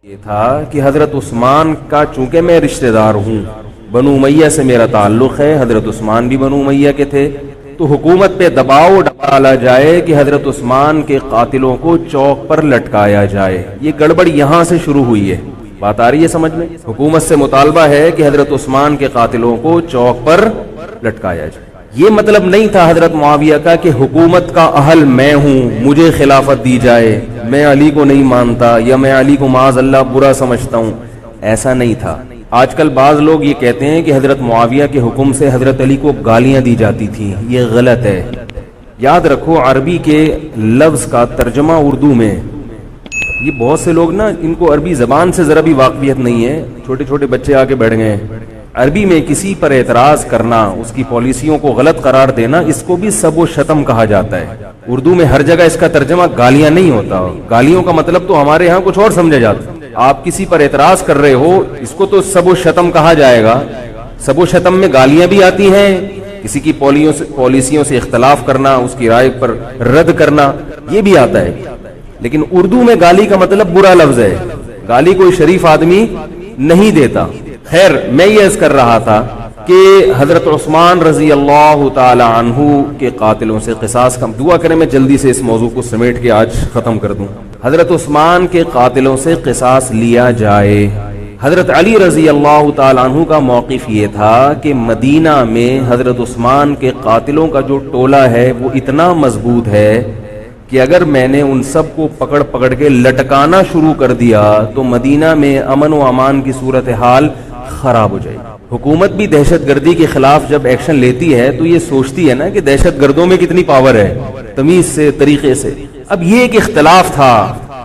یہ تھا کہ حضرت عثمان کا چونکہ میں رشتہ دار ہوں، بنو امیہ سے میرا تعلق ہے، حضرت عثمان بھی بنو امیہ کے تھے، تو حکومت پہ دباؤ ڈالا جائے کہ حضرت عثمان کے قاتلوں کو چوک پر لٹکایا جائے۔ یہ گڑبڑ یہاں سے شروع ہوئی ہے۔ بات آ رہی ہے سمجھ میں؟ حکومت سے مطالبہ ہے کہ حضرت عثمان کے قاتلوں کو چوک پر لٹکایا جائے۔ یہ مطلب نہیں تھا حضرت معاویہ کا کہ حکومت کا اہل میں ہوں، مجھے خلافت دی جائے، میں علی کو نہیں مانتا یا میں علی کو معاذ اللہ برا سمجھتا ہوں، ایسا نہیں تھا۔ آج کل بعض لوگ یہ کہتے ہیں کہ حضرت معاویہ کے حکم سے حضرت علی کو گالیاں دی جاتی تھیں، یہ غلط ہے۔ یاد رکھو عربی کے لفظ کا ترجمہ اردو میں، یہ بہت سے لوگ نا ان کو عربی زبان سے ذرا بھی واقفیت نہیں ہے، چھوٹے چھوٹے بچے آ کے بیٹھ گئے ہیں۔ عربی میں کسی پر اعتراض کرنا، اس کی پالیسیوں کو غلط قرار دینا، اس کو بھی سب و شتم کہا جاتا ہے۔ اردو میں ہر جگہ اس کا ترجمہ گالیاں نہیں ہوتا، گالیوں کا مطلب تو ہمارے ہاں کچھ اور سمجھا جاتا ہے۔ آپ کسی پر اعتراض کر رہے ہو، اس کو تو سب و شتم کہا جائے گا۔ سب و شتم میں گالیاں بھی آتی ہیں، کسی کی پالیسیوں سے اختلاف کرنا، اس کی رائے پر رد کرنا، یہ بھی آتا ہے۔ لیکن اردو میں گالی کا مطلب برا لفظ ہے، گالی کوئی شریف آدمی نہیں دیتا۔ خیر، میں یہ عرض کر رہا تھا کہ حضرت عثمان رضی اللہ تعالی عنہ کے قاتلوں سے قصاص کا دعا کریں، میں جلدی سے اس موضوع کو سمیٹ کے آج ختم کر دوں۔ حضرت عثمان کے قاتلوں سے قصاص لیا جائے۔ حضرت علی رضی اللہ تعالی عنہ کا موقف یہ تھا کہ مدینہ میں حضرت عثمان کے قاتلوں کا جو ٹولہ ہے وہ اتنا مضبوط ہے کہ اگر میں نے ان سب کو پکڑ پکڑ کے لٹکانا شروع کر دیا تو مدینہ میں امن و امان کی صورتحال خراب ہو جائے۔ حکومت بھی دہشت گردی کے خلاف جب ایکشن لیتی ہے تو یہ سوچتی ہے نا کہ دہشت گردوں میں کتنی پاور ہے، تمیز سے، طریقے سے۔ اب یہ ایک اختلاف تھا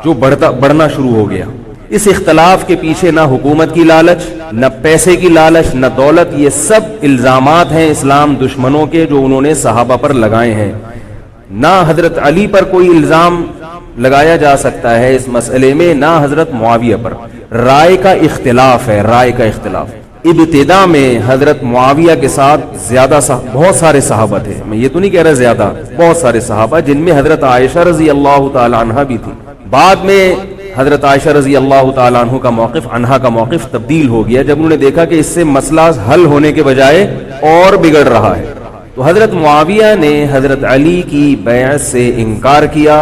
جو بڑھنا شروع ہو گیا۔ اس اختلاف کے پیچھے نہ حکومت کی لالچ، نہ پیسے کی لالچ، نہ دولت، یہ سب الزامات ہیں اسلام دشمنوں کے جو انہوں نے صحابہ پر لگائے ہیں۔ نہ حضرت علی پر کوئی الزام لگایا جا سکتا ہے اس مسئلے میں، نہ حضرت معاویہ پر۔ رائے کا اختلاف ہے، رائے کا اختلاف۔ ابتدا میں حضرت معاویہ کے ساتھ بہت سارے صحابہ تھے، میں یہ تو نہیں کہہ رہا زیادہ، بہت سارے صحابہ، جن میں حضرت عائشہ رضی اللہ تعالی عنہ بھی تھی۔ بعد میں حضرت عائشہ رضی اللہ تعالی عنہ کا موقف تبدیل ہو گیا جب انہوں نے دیکھا کہ اس سے مسئلہ حل ہونے کے بجائے اور بگڑ رہا ہے۔ تو حضرت معاویہ نے حضرت علی کی بیعت سے انکار کیا،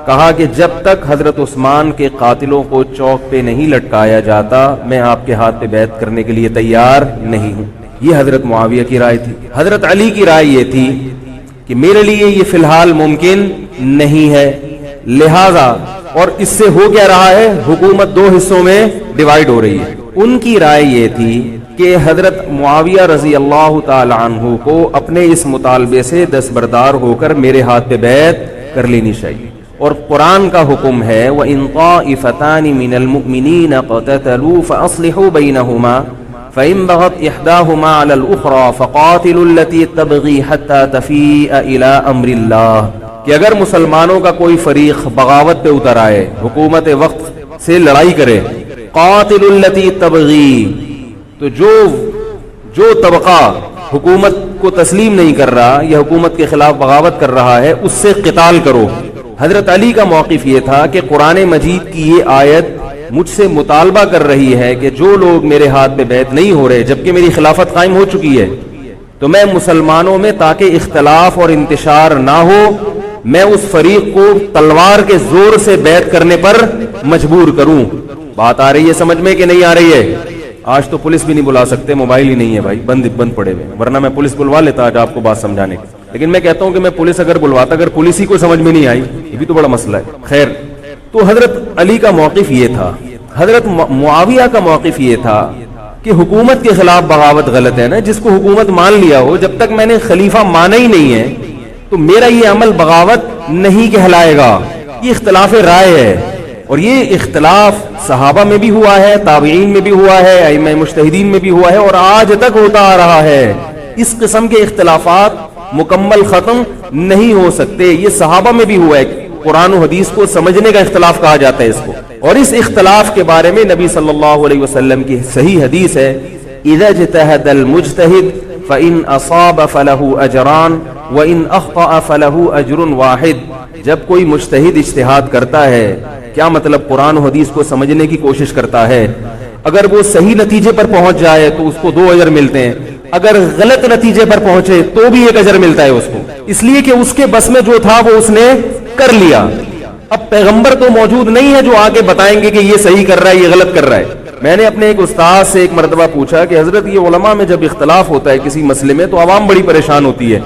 کہا کہ جب تک حضرت عثمان کے قاتلوں کو چوک پہ نہیں لٹکایا جاتا میں آپ کے ہاتھ پہ بیعت کرنے کے لیے تیار نہیں ہوں۔ یہ حضرت معاویہ کی رائے تھی۔ حضرت علی کی رائے یہ تھی کہ میرے لیے یہ فی الحال ممکن نہیں ہے، لہذا، اور اس سے ہو کیا رہا ہے، حکومت دو حصوں میں ڈیوائیڈ ہو رہی ہے۔ ان کی رائے یہ تھی کہ حضرت معاویہ رضی اللہ تعالی عنہ کو اپنے اس مطالبے سے دستبردار ہو کر میرے ہاتھ پہ بیعت کر لینی چاہیے۔ اور قرآن کا حکم ہے وَإِن طَائِفَتَانِ مِنَ الْمُؤْمِنِينَ اقْتَتَلُوا فَأَصْلِحُوا بَيْنَهُمَا فَإِن بَغَتْ إِحْدَاهُمَا عَلَى الْأُخْرَى فَقَاتِلُوا الَّتِي تَبْغِي حَتَّى تَفِيءَ إِلَى أَمْرِ اللَّهِ، کہ اگر مسلمانوں کا کوئی فریق بغاوت پہ اتر آئے، حکومت وقت سے لڑائی کرے، قَاتِلُوا الَّتِي تَبْغِي، تو جو طبقہ حکومت کو تسلیم نہیں کر رہا یا حکومت کے خلاف بغاوت کر رہا ہے اس سے قتال کرو۔ حضرت علی کا موقف یہ تھا کہ قرآن مجید کی یہ آیت مجھ سے مطالبہ کر رہی ہے کہ جو لوگ میرے ہاتھ پہ بیعت نہیں ہو رہے جبکہ میری خلافت قائم ہو چکی ہے، تو میں مسلمانوں میں تاکہ اختلاف اور انتشار نہ ہو، میں اس فریق کو تلوار کے زور سے بیعت کرنے پر مجبور کروں۔ بات آ رہی ہے سمجھ میں کہ نہیں آ رہی ہے؟ آج تو پولیس بھی نہیں بلا سکتے، موبائل ہی نہیں ہے بھائی، بند پڑے ہوئے، ورنہ میں پولیس بلوا لیتا آج آپ کو بات سمجھانے کی۔ لیکن میں کہتا ہوں کہ میں پولیس اگر بلواتا، اگر پولیس ہی کو سمجھ میں نہیں آئی، یہ بھی تو بڑا مسئلہ ہے۔ خیر، تو حضرت علی کا موقف یہ تھا۔ حضرت معاویہ کا موقف یہ تھا کہ حکومت کے خلاف بغاوت غلط ہے نا، جس کو حکومت مان لیا ہو، جب تک میں نے خلیفہ مانا ہی نہیں ہے تو میرا یہ عمل بغاوت نہیں کہلائے گا۔ یہ اختلاف رائے ہے، اور یہ اختلاف صحابہ میں بھی ہوا ہے، تابعین میں بھی ہوا ہے، ائمہ مجتہدین میں بھی ہوا ہے، اور آج تک ہوتا آ رہا ہے۔ اس قسم کے اختلافات مکمل ختم نہیں ہو سکتے، یہ صحابہ میں بھی ہوا ہے۔ قرآن و حدیث کو سمجھنے کا اختلاف کہا جاتا ہے اس کو، اور اس اختلاف کے بارے میں نبی صلی اللہ علیہ وسلم کی صحیح حدیث ہے اذا اجتہد المجتہد فإن أصاب فله أجران وإن أخطأ فله أجر واحد، جب کوئی مجتہد اجتہاد کرتا ہے کیا مطلب قرآن و حدیث کو سمجھنے کی کوشش کرتا ہے، اگر وہ صحیح نتیجے پر پہنچ جائے تو اس کو 2 اجر ملتے ہیں، اگر غلط نتیجے پر پہنچے تو بھی 1 اجر ملتا ہے اس کو، اس لیے کہ اس کے بس میں جو تھا وہ اس نے کر لیا۔ اب پیغمبر تو موجود نہیں ہے جو آگے بتائیں گے کہ یہ صحیح کر رہا ہے یہ غلط کر رہا ہے۔ میں نے اپنے ایک استاد سے ایک مرتبہ پوچھا کہ حضرت یہ علماء میں جب اختلاف ہوتا ہے کسی مسئلے میں تو عوام بڑی پریشان ہوتی ہے،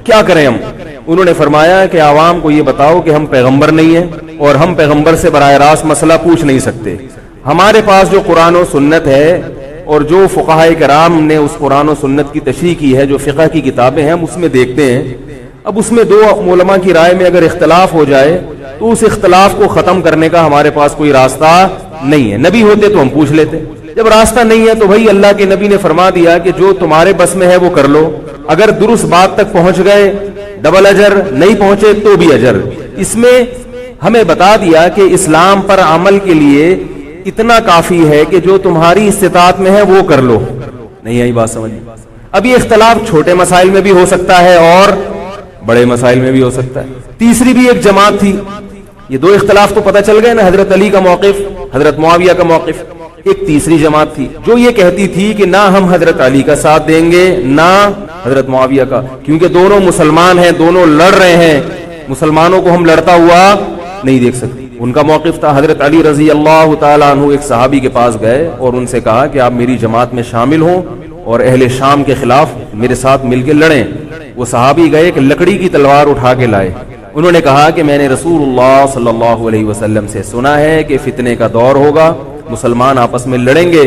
کیا کریں ہم؟ انہوں نے فرمایا کہ عوام کو یہ بتاؤ کہ ہم پیغمبر نہیں ہیں اور ہم پیغمبر سے براہ راست مسئلہ پوچھ نہیں سکتے، ہمارے پاس جو قرآن و سنت ہے اور جو فقہائے کرام نے اس قرآن و سنت کی تشریح کی ہے، جو فقہ کی کتابیں ہیں ہم اس میں دیکھتے ہیں، اب اس میں 2 علماء کی رائے میں اگر اختلاف ہو جائے تو اس اختلاف کو ختم کرنے کا ہمارے پاس کوئی راستہ نہیں ہے، نبی ہوتے تو ہم پوچھ لیتے، جب راستہ نہیں ہے تو بھائی اللہ کے نبی نے فرما دیا کہ جو تمہارے بس میں ہے وہ کر لو، اگر درست بات تک پہنچ گئے ڈبل اجر، نہیں پہنچے تو بھی اجر۔ اس میں ہمیں بتا دیا کہ اسلام پر عمل کے لیے اتنا کافی ہے کہ جو تمہاری استطاعت میں ہے وہ کر لو۔ نہیں آئی بات سمجھ؟ اب یہ اختلاف چھوٹے مسائل میں بھی ہو سکتا ہے اور بڑے مسائل میں بھی ہو سکتا ہے۔ تیسری بھی ایک جماعت تھی، یہ 2 اختلاف تو پتہ چل گئے نا، حضرت علی کا موقف، حضرت معاویہ کا موقف۔ ایک تیسری جماعت تھی جو یہ کہتی تھی کہ نہ ہم حضرت علی کا ساتھ دیں گے نہ حضرت معاویہ کا، کیونکہ دونوں مسلمان ہیں، دونوں لڑ رہے ہیں، مسلمانوں کو ہم لڑتا ہوا نہیں دیکھ سکتے۔ ان کا موقف تھا حضرت علی رضی اللہ تعالیٰ عنہ ایک صحابی کے پاس گئے اور ان سے کہا کہ آپ میری جماعت میں شامل ہوں اور اہل شام کے خلاف میرے ساتھ مل کے لڑیں۔ وہ صحابی گئے ایک لکڑی کی تلوار اٹھا کے لائے، انہوں نے کہا کہ میں نے رسول اللہ صلی اللہ علیہ وسلم سے سنا ہے کہ فتنے کا دور ہوگا، مسلمان آپس میں لڑیں گے،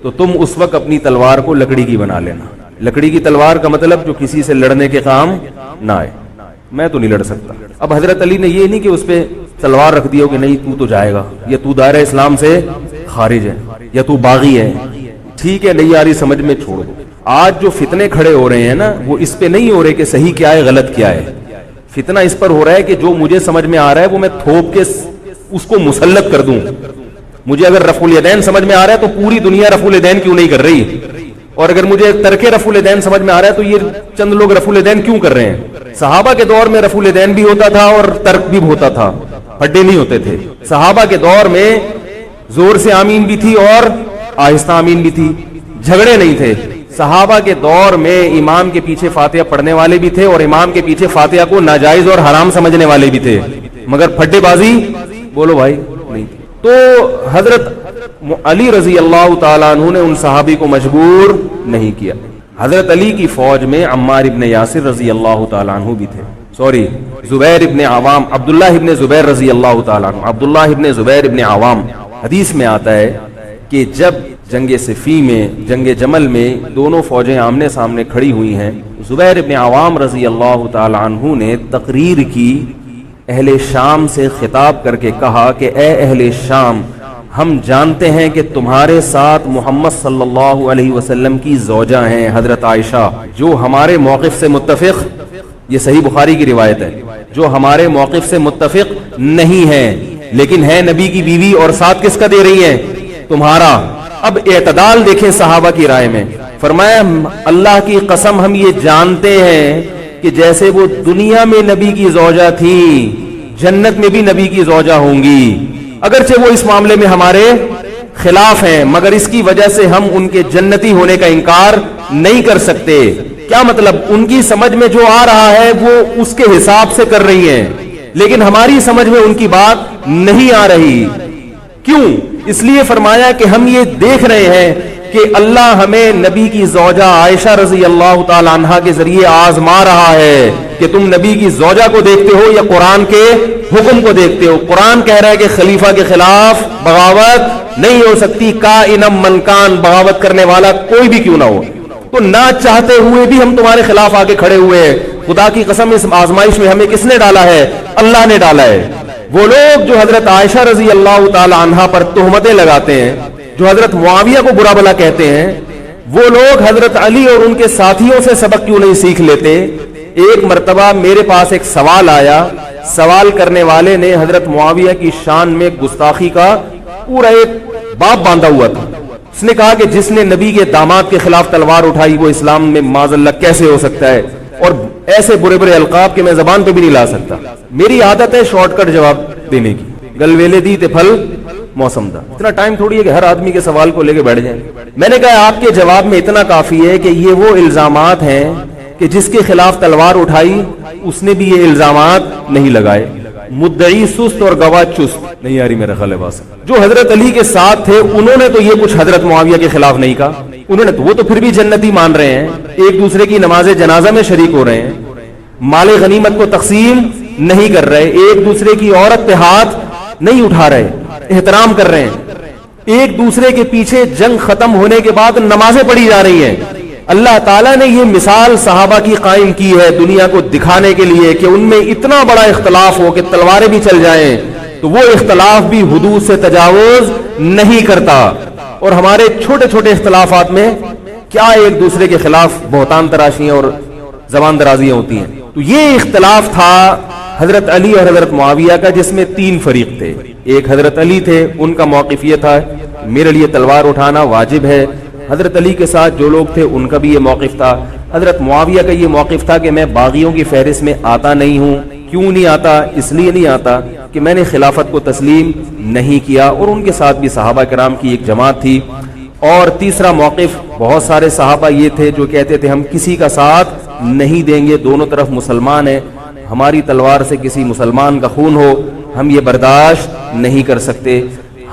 تو تم اس وقت اپنی تلوار کو لکڑی کی بنا لینا۔ لکڑی کی تلوار کا مطلب جو کسی سے لڑنے کے کام نہ آئے، میں تو نہیں لڑ سکتا۔ اب حضرت علی نے یہ نہیں کہ اس پہ تلوار رکھ دیا کہ نہیں تو جائے گا، یا تو دائرہ اسلام سے خارج ہے، یا تو باغی ہے، ٹھیک ہے نہیں آ رہی سمجھ میں چھوڑ دو۔ آج جو فتنے کھڑے ہو رہے ہیں نا وہ اس پہ نہیں ہو رہے کہ صحیح کیا ہے غلط کیا ہے، فتنہ اس پر ہو رہا ہے کہ جو مجھے سمجھ میں آ رہا ہے وہ میں تھوپ کے اس کو مسلط کر دوں۔ مجھے اگر رفع الیدین سمجھ میں آ رہا ہے تو پوری دنیا رفع الیدین کیوں نہیں کر رہی، اور اگر مجھے ترک رفع الیدین سمجھ میں آ رہا ہے تو یہ چند لوگ رفع الیدین کیوں کر رہے ہیں۔ صحابہ کے دور میں رفع الیدین بھی ہوتا تھا اور ترک بھی ہوتا تھا، پھڈے نہیں ہوتے تھے۔ صحابہ کے دور میں زور سے آمین بھی تھی اور آہستہ آمین بھی تھی، جھگڑے نہیں تھے۔ صحابہ کے دور میں امام کے پیچھے فاتحہ پڑھنے والے بھی تھے اور امام کے پیچھے فاتحہ کو ناجائز اور حرام سمجھنے والے بھی تھے، مگر پھڈے بازی بولو بھائی نہیں تھی۔ تو حضرت علی رضی اللہ تعالیٰ عنہ نے ان صحابی کو مجبور نہیں کیا۔ حضرت علی کی فوج میں عمار ابن یاسر رضی اللہ تعالیٰ عنہ بھی تھے، زبیر ابن عوام، عبداللہ ابن زبیر رضی اللہ تعالیٰ عنہ، عبداللہ ابن زبیر ابن عوام۔ حدیث میں آتا ہے کہ جب جنگ صفی میں، جنگ جمل میں دونوں فوجیں آمنے سامنے کھڑی ہوئی ہیں، زبیر ابن عوام رضی اللہ تعالیٰ عنہ نے تقریر کی، اہل شام سے خطاب کر کے کہا کہ اے اہل شام، ہم جانتے ہیں کہ تمہارے ساتھ محمد صلی اللہ علیہ وسلم کی زوجہ ہیں حضرت عائشہ، جو ہمارے موقف سے متفق، یہ صحیح بخاری کی روایت ہے، جو ہمارے موقف سے متفق نہیں ہے لیکن ہے نبی کی بیوی، اور ساتھ کس کا دے رہی ہیں؟ تمہارا۔ اب اعتدال دیکھیں صحابہ کی رائے میں، فرمایا اللہ کی قسم ہم یہ جانتے ہیں کہ جیسے وہ دنیا میں نبی کی زوجہ تھی جنت میں بھی نبی کی زوجہ ہوں گی، اگرچہ وہ اس معاملے میں ہمارے خلاف ہیں مگر اس کی وجہ سے ہم ان کے جنتی ہونے کا انکار نہیں کر سکتے۔ کیا مطلب؟ ان کی سمجھ میں جو آ رہا ہے وہ اس کے حساب سے کر رہی ہیں، لیکن ہماری سمجھ میں ان کی بات نہیں آ رہی۔ کیوں؟ اس لیے فرمایا کہ ہم یہ دیکھ رہے ہیں کہ اللہ ہمیں نبی کی زوجہ عائشہ رضی اللہ تعالی عنہا کے ذریعے آزما رہا ہے کہ تم نبی کی زوجہ کو دیکھتے ہو یا قرآن کے حکم کو دیکھتے ہو۔ قرآن کہہ رہا ہے کہ خلیفہ کے خلاف بغاوت نہیں ہو سکتی، کائنم من کان، بغاوت کرنے والا کوئی بھی کیوں نہ ہو۔ تو نہ چاہتے ہوئے بھی ہم تمہارے خلاف آ کے کھڑے ہوئے ہیں۔ خدا کی قسم اس آزمائش میں ہمیں کس نے ڈالا ہے؟ اللہ نے ڈالا ہے۔ وہ لوگ جو حضرت عائشہ رضی اللہ تعالی عنہا پر تہمتیں لگاتے ہیں، جو حضرت معاویہ کو برا بھلا کہتے ہیں، وہ لوگ حضرت علی اور ان کے ساتھیوں سے سبق کیوں نہیں سیکھ لیتے؟ ایک مرتبہ میرے پاس ایک سوال آیا، سوال کرنے والے نے حضرت معاویہ کی شان میں گستاخی کا پورا ایک باب باندھا ہوا تھا۔ اس نے کہا کہ جس نے نبی کے داماد کے خلاف تلوار اٹھائی وہ اسلام میں معاذ اللہ کیسے ہو سکتا ہے، اور ایسے برے برے القاب کے میں زبان پہ بھی نہیں لا سکتا۔ میری عادت ہے شارٹ کٹ جواب دینے کی، گلویلے دی تے پھل موسم دا. اتنا ٹائم تھوڑی ہے کہ ہر آدمی کے سوال کو لے کے بیٹھ جائیں. میں نے کہا آپ کے جواب میں اتنا کافی ہے کہ یہ وہ الزامات ہیں کہ جس کے خلاف تلوار اٹھائی اس نے بھی یہ الزامات نہیں لگائے. مدعی سست اور گواہ چست. نہیں آ رہی میرا خیال ہے بات. جو حضرت علی کے ساتھ تھے انہوں نے تو یہ کچھ حضرت معاویہ کے خلاف نہیں کہا. انہوں نے تو وہ تو پھر بھی جنتی مان رہے ہیں, ایک دوسرے کی نماز جنازہ میں شریک ہو رہے ہیں, مال غنیمت کو تقسیم نہیں کر رہے, ایک دوسرے کی عورت پہ ہاتھ نہیں اٹھا رہے, احترام کر رہے ہیں, ایک دوسرے کے پیچھے جنگ ختم ہونے کے بعد نمازیں پڑھی جا رہی ہیں. اللہ تعالیٰ نے یہ مثال صحابہ کی قائم کی ہے دنیا کو دکھانے کے لیے کہ ان میں اتنا بڑا اختلاف ہو کہ تلواریں بھی چل جائیں تو وہ اختلاف بھی حدود سے تجاوز نہیں کرتا. اور ہمارے چھوٹے چھوٹے اختلافات میں کیا ایک دوسرے کے خلاف بہتان تراشیاں اور زبان درازیاں ہوتی ہیں. تو یہ اختلاف تھا حضرت علی اور حضرت معاویہ کا, جس میں 3 فریق تھے. ایک حضرت علی تھے, ان کا موقف یہ تھا میرے لیے تلوار اٹھانا واجب ہے. حضرت علی کے ساتھ جو لوگ تھے ان کا بھی یہ موقف تھا. حضرت معاویہ کا یہ موقف تھا کہ میں باغیوں کی فہرست میں آتا نہیں ہوں. کیوں نہیں آتا؟ اس لیے نہیں آتا کہ میں نے خلافت کو تسلیم نہیں کیا, اور ان کے ساتھ بھی صحابہ کرام کی ایک جماعت تھی. اور تیسرا موقف بہت سارے صحابہ یہ تھے جو کہتے تھے ہم کسی کا ساتھ نہیں دیں گے, دونوں طرف مسلمان ہیں, ہماری تلوار سے کسی مسلمان کا خون ہو ہم یہ برداشت نہیں کر سکتے.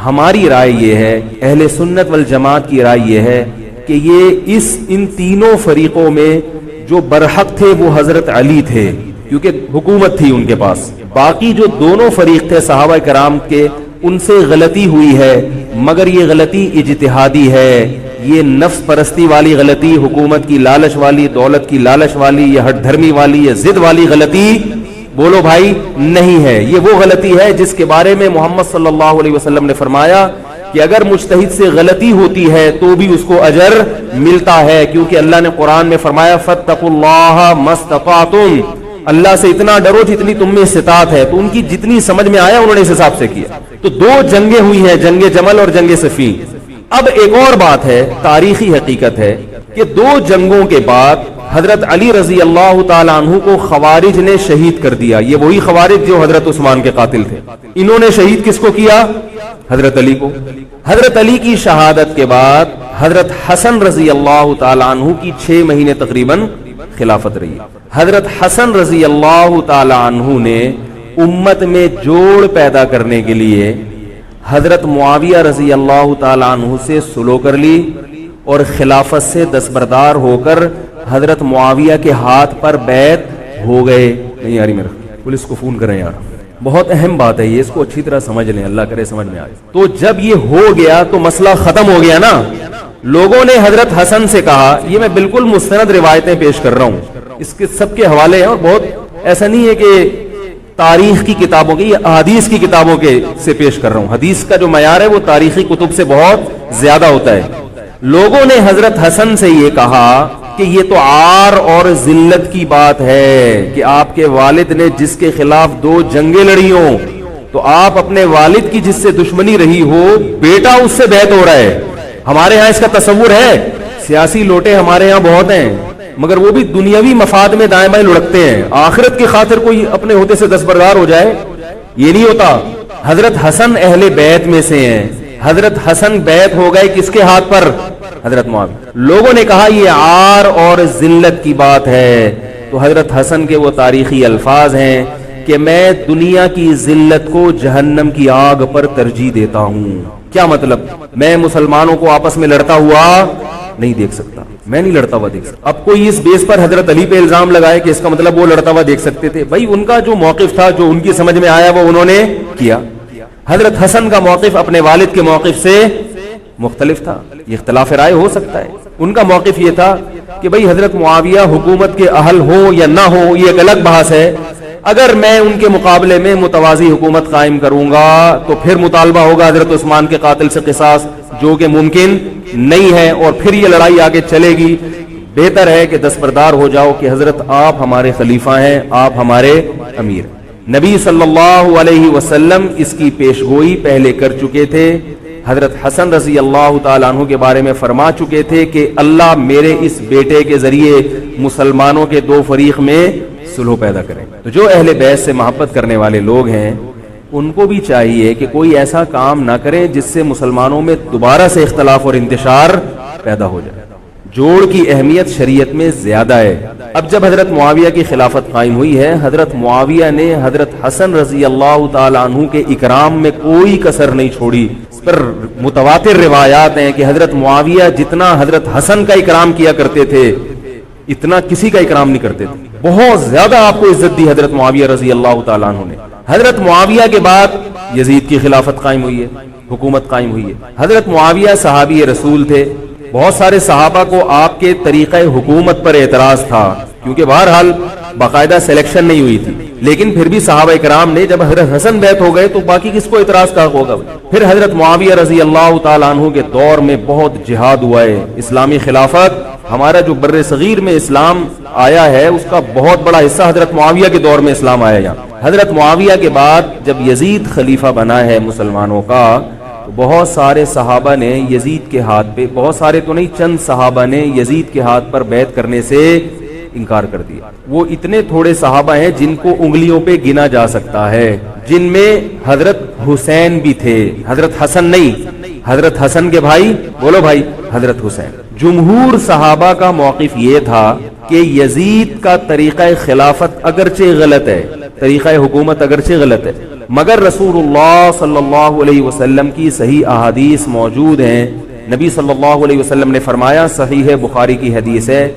ہماری رائے یہ ہے, اہل سنت والجماعت کی رائے یہ ہے کہ یہ ان تینوں فریقوں میں جو برحق تھے وہ حضرت علی تھے, کیونکہ حکومت تھی ان کے پاس. باقی جو دونوں فریق تھے صحابہ کرام کے, ان سے غلطی ہوئی ہے, مگر یہ غلطی اجتہادی ہے. یہ نفس پرستی والی غلطی, حکومت کی لالچ والی, دولت کی لالچ والی, یا ہٹ دھرمی والی, یا ضد والی غلطی بولو بھائی نہیں ہے. یہ وہ غلطی ہے جس کے بارے میں محمد صلی اللہ علیہ وسلم نے فرمایا کہ اگر مجتہد سے غلطی ہوتی ہے تو بھی اس کو اجر ملتا ہے, کیونکہ اللہ نے قرآن میں فرمایا فاتقوا اللہ ما استطعتم, اللہ سے اتنا ڈرو جتنی تم میں استطاعت ہے. تو ان کی جتنی سمجھ میں آیا انہوں نے اس حساب سے کیا. تو 2 جنگیں ہوئی ہیں, جنگ جمل اور جنگ صفین. اب ایک اور بات ہے, تاریخی حقیقت ہے کہ 2 جنگوں کے بعد حضرت علی رضی اللہ تعالی عنہ کو خوارج نے شہید کر دیا. یہ وہی خوارج جو حضرت عثمان کے قاتل تھے. انہوں نے شہید کس کو کیا؟ حضرت علی کو. حضرت علی کی شہادت کے بعد حضرت حسن رضی اللہ تعالی عنہ کی 6 مہینے تقریباً خلافت رہی. حضرت حسن رضی اللہ تعالی عنہ نے امت میں جوڑ پیدا کرنے کے لیے حضرت معاویہ رضی اللہ تعالی عنہ سے سلو کر لی, اور خلافت سے دستبردار ہو کر حضرت معاویہ کے ہاتھ پر بیعت ہو گئے. نہیں آ رہی میرا, پولیس کو فون کریں یار, بہت اہم بات ہے یہ, اس کو اچھی طرح سمجھ لیں, اللہ کرے سمجھ میں آئے. تو جب یہ ہو گیا تو مسئلہ ختم ہو گیا نا. لوگوں نے حضرت حسن سے کہا, یہ میں بالکل مستند روایتیں پیش کر رہا ہوں, اس کے سب کے حوالے ہیں, اور بہت ایسا نہیں ہے کہ تاریخ کی کتابوں کے, یہ حدیث کی کتابوں کے سے پیش کر رہا ہوں. حدیث کا جو معیار ہے وہ تاریخی کتب سے بہت زیادہ ہوتا ہے. لوگوں نے حضرت حسن سے یہ کہا کہ یہ تو عار اور ذلت کی بات ہے کہ آپ کے والد نے جس کے خلاف 2 جنگیں لڑی ہوں, تو آپ اپنے والد کی جس سے دشمنی رہی ہو, بیٹا اس سے بیعت ہو رہا ہے. ہمارے ہاں اس کا تصور ہے, سیاسی لوٹے ہمارے ہاں بہت ہیں, مگر وہ بھی دنیاوی مفاد میں دائیں بائیں لڑکتے ہیں. آخرت کی خاطر کوئی اپنے عہدے سے دستبردار ہو جائے یہ نہیں ہوتا. حضرت حسن اہل بیعت میں سے ہیں. حضرت حسن بیعت ہو گئے کس کے ہاتھ پر؟ حضرت معاویہ. لوگوں نے کہا یہ عار اور ذلت کی بات ہے. تو حضرت حسن کے وہ تاریخی الفاظ ہیں کہ میں دنیا کی ذلت کو جہنم کی آگ پر ترجیح دیتا ہوں. کیا مطلب؟ میں مسلمانوں کو آپس میں لڑتا ہوا نہیں دیکھ سکتا, میں نہیں لڑتا ہوا دیکھ سکتا. اب کوئی اس بیس پر حضرت علی پہ الزام لگائے کہ اس کا مطلب وہ لڑتا ہوا دیکھ سکتے تھے. بھائی ان کا جو موقف تھا, جو ان کی سمجھ میں آیا وہ انہوں نے کیا. حضرت حسن کا موقف اپنے والد کے موقف سے مختلف تھا, یہ اختلاف رائے ہو سکتا ہے. ان کا موقف یہ تھا کہ بھئی حضرت معاویہ حکومت کے اہل ہو یا نہ ہو یہ ایک الگ بحث ہے, اگر میں ان کے مقابلے میں متوازی حکومت قائم کروں گا تو پھر مطالبہ ہوگا حضرت عثمان کے قاتل سے قصاص, جو کہ ممکن نہیں ہے, اور پھر یہ لڑائی آگے چلے گی. بہتر ہے کہ دستبردار ہو جاؤ کہ حضرت آپ ہمارے خلیفہ ہیں, آپ ہمارے امیر. نبی صلی اللہ علیہ وسلم اس کی پیشگوئی پہلے کر چکے تھے. حضرت حسن رضی اللہ تعالیٰ عنہ کے بارے میں فرما چکے تھے کہ اللہ میرے اس بیٹے کے ذریعے مسلمانوں کے 2 فریق میں صلح پیدا کریں. تو جو اہل بیت سے محبت کرنے والے لوگ ہیں ان کو بھی چاہیے کہ کوئی ایسا کام نہ کرے جس سے مسلمانوں میں دوبارہ سے اختلاف اور انتشار پیدا ہو جائے. جوڑ کی اہمیت شریعت میں زیادہ ہے. اب جب حضرت معاویہ کی خلافت قائم ہوئی ہے، حضرت معاویہ نے حضرت حسن رضی اللہ تعالی عنہ کے اکرام میں کوئی کسر نہیں چھوڑی. اس پر متواتر روایات ہیں کہ حضرت معاویہ جتنا حضرت حسن کا اکرام کیا کرتے تھے اتنا کسی کا اکرام نہیں کرتے تھے. بہت زیادہ آپ کو عزت دی حضرت معاویہ رضی اللہ تعالی عنہ نے. حضرت معاویہ کے بعد یزید کی خلافت قائم ہوئی ہے، حکومت قائم ہوئی ہے. حضرت معاویہ صحابی رسول تھے. بہت سارے صحابہ کو آپ کے طریقہ حکومت پر اعتراض تھا کیونکہ بہرحال باقاعدہ سلیکشن نہیں ہوئی تھی، لیکن پھر بھی صحابہ اکرام نے جب حضرت حسن بیعت ہو گئے تو باقی کس کو اعتراض کا ہوگا. پھر حضرت معاویہ رضی اللہ تعالی عنہ کے دور میں بہت جہاد ہوا ہے. اسلامی خلافت، ہمارا جو بر صغیر میں اسلام آیا ہے اس کا بہت بڑا حصہ حضرت معاویہ کے دور میں اسلام آیا. یہاں حضرت معاویہ کے بعد جب یزید خلیفہ بنا ہے مسلمانوں کا تو بہت سارے صحابہ نے یزید کے ہاتھ پہ، بہت سارے تو نہیں، چند صحابہ نے یزید کے ہاتھ پر بیعت کرنے سے انکار کر دیا. وہ اتنے تھوڑے صحابہ ہیں جن کو انگلیوں پہ گنا جا سکتا ہے، جن میں حضرت حسین بھی تھے. حضرت حسن نہیں، حضرت حسن کے بھائی، بولو بھائی، حضرت حسین. جمہور صحابہ کا موقف یہ تھا کہ یزید کا طریقہ خلافت اگرچہ غلط ہے، طریقہ حکومت اگرچہ غلط ہے، مگر رسول اللہ صلی اللہ علیہ وسلم کی صحیح احادیث موجود ہیں. نبی صلی اللہ علیہ وسلم نے فرمایا، صحیح بخاری کی حدیث ہے،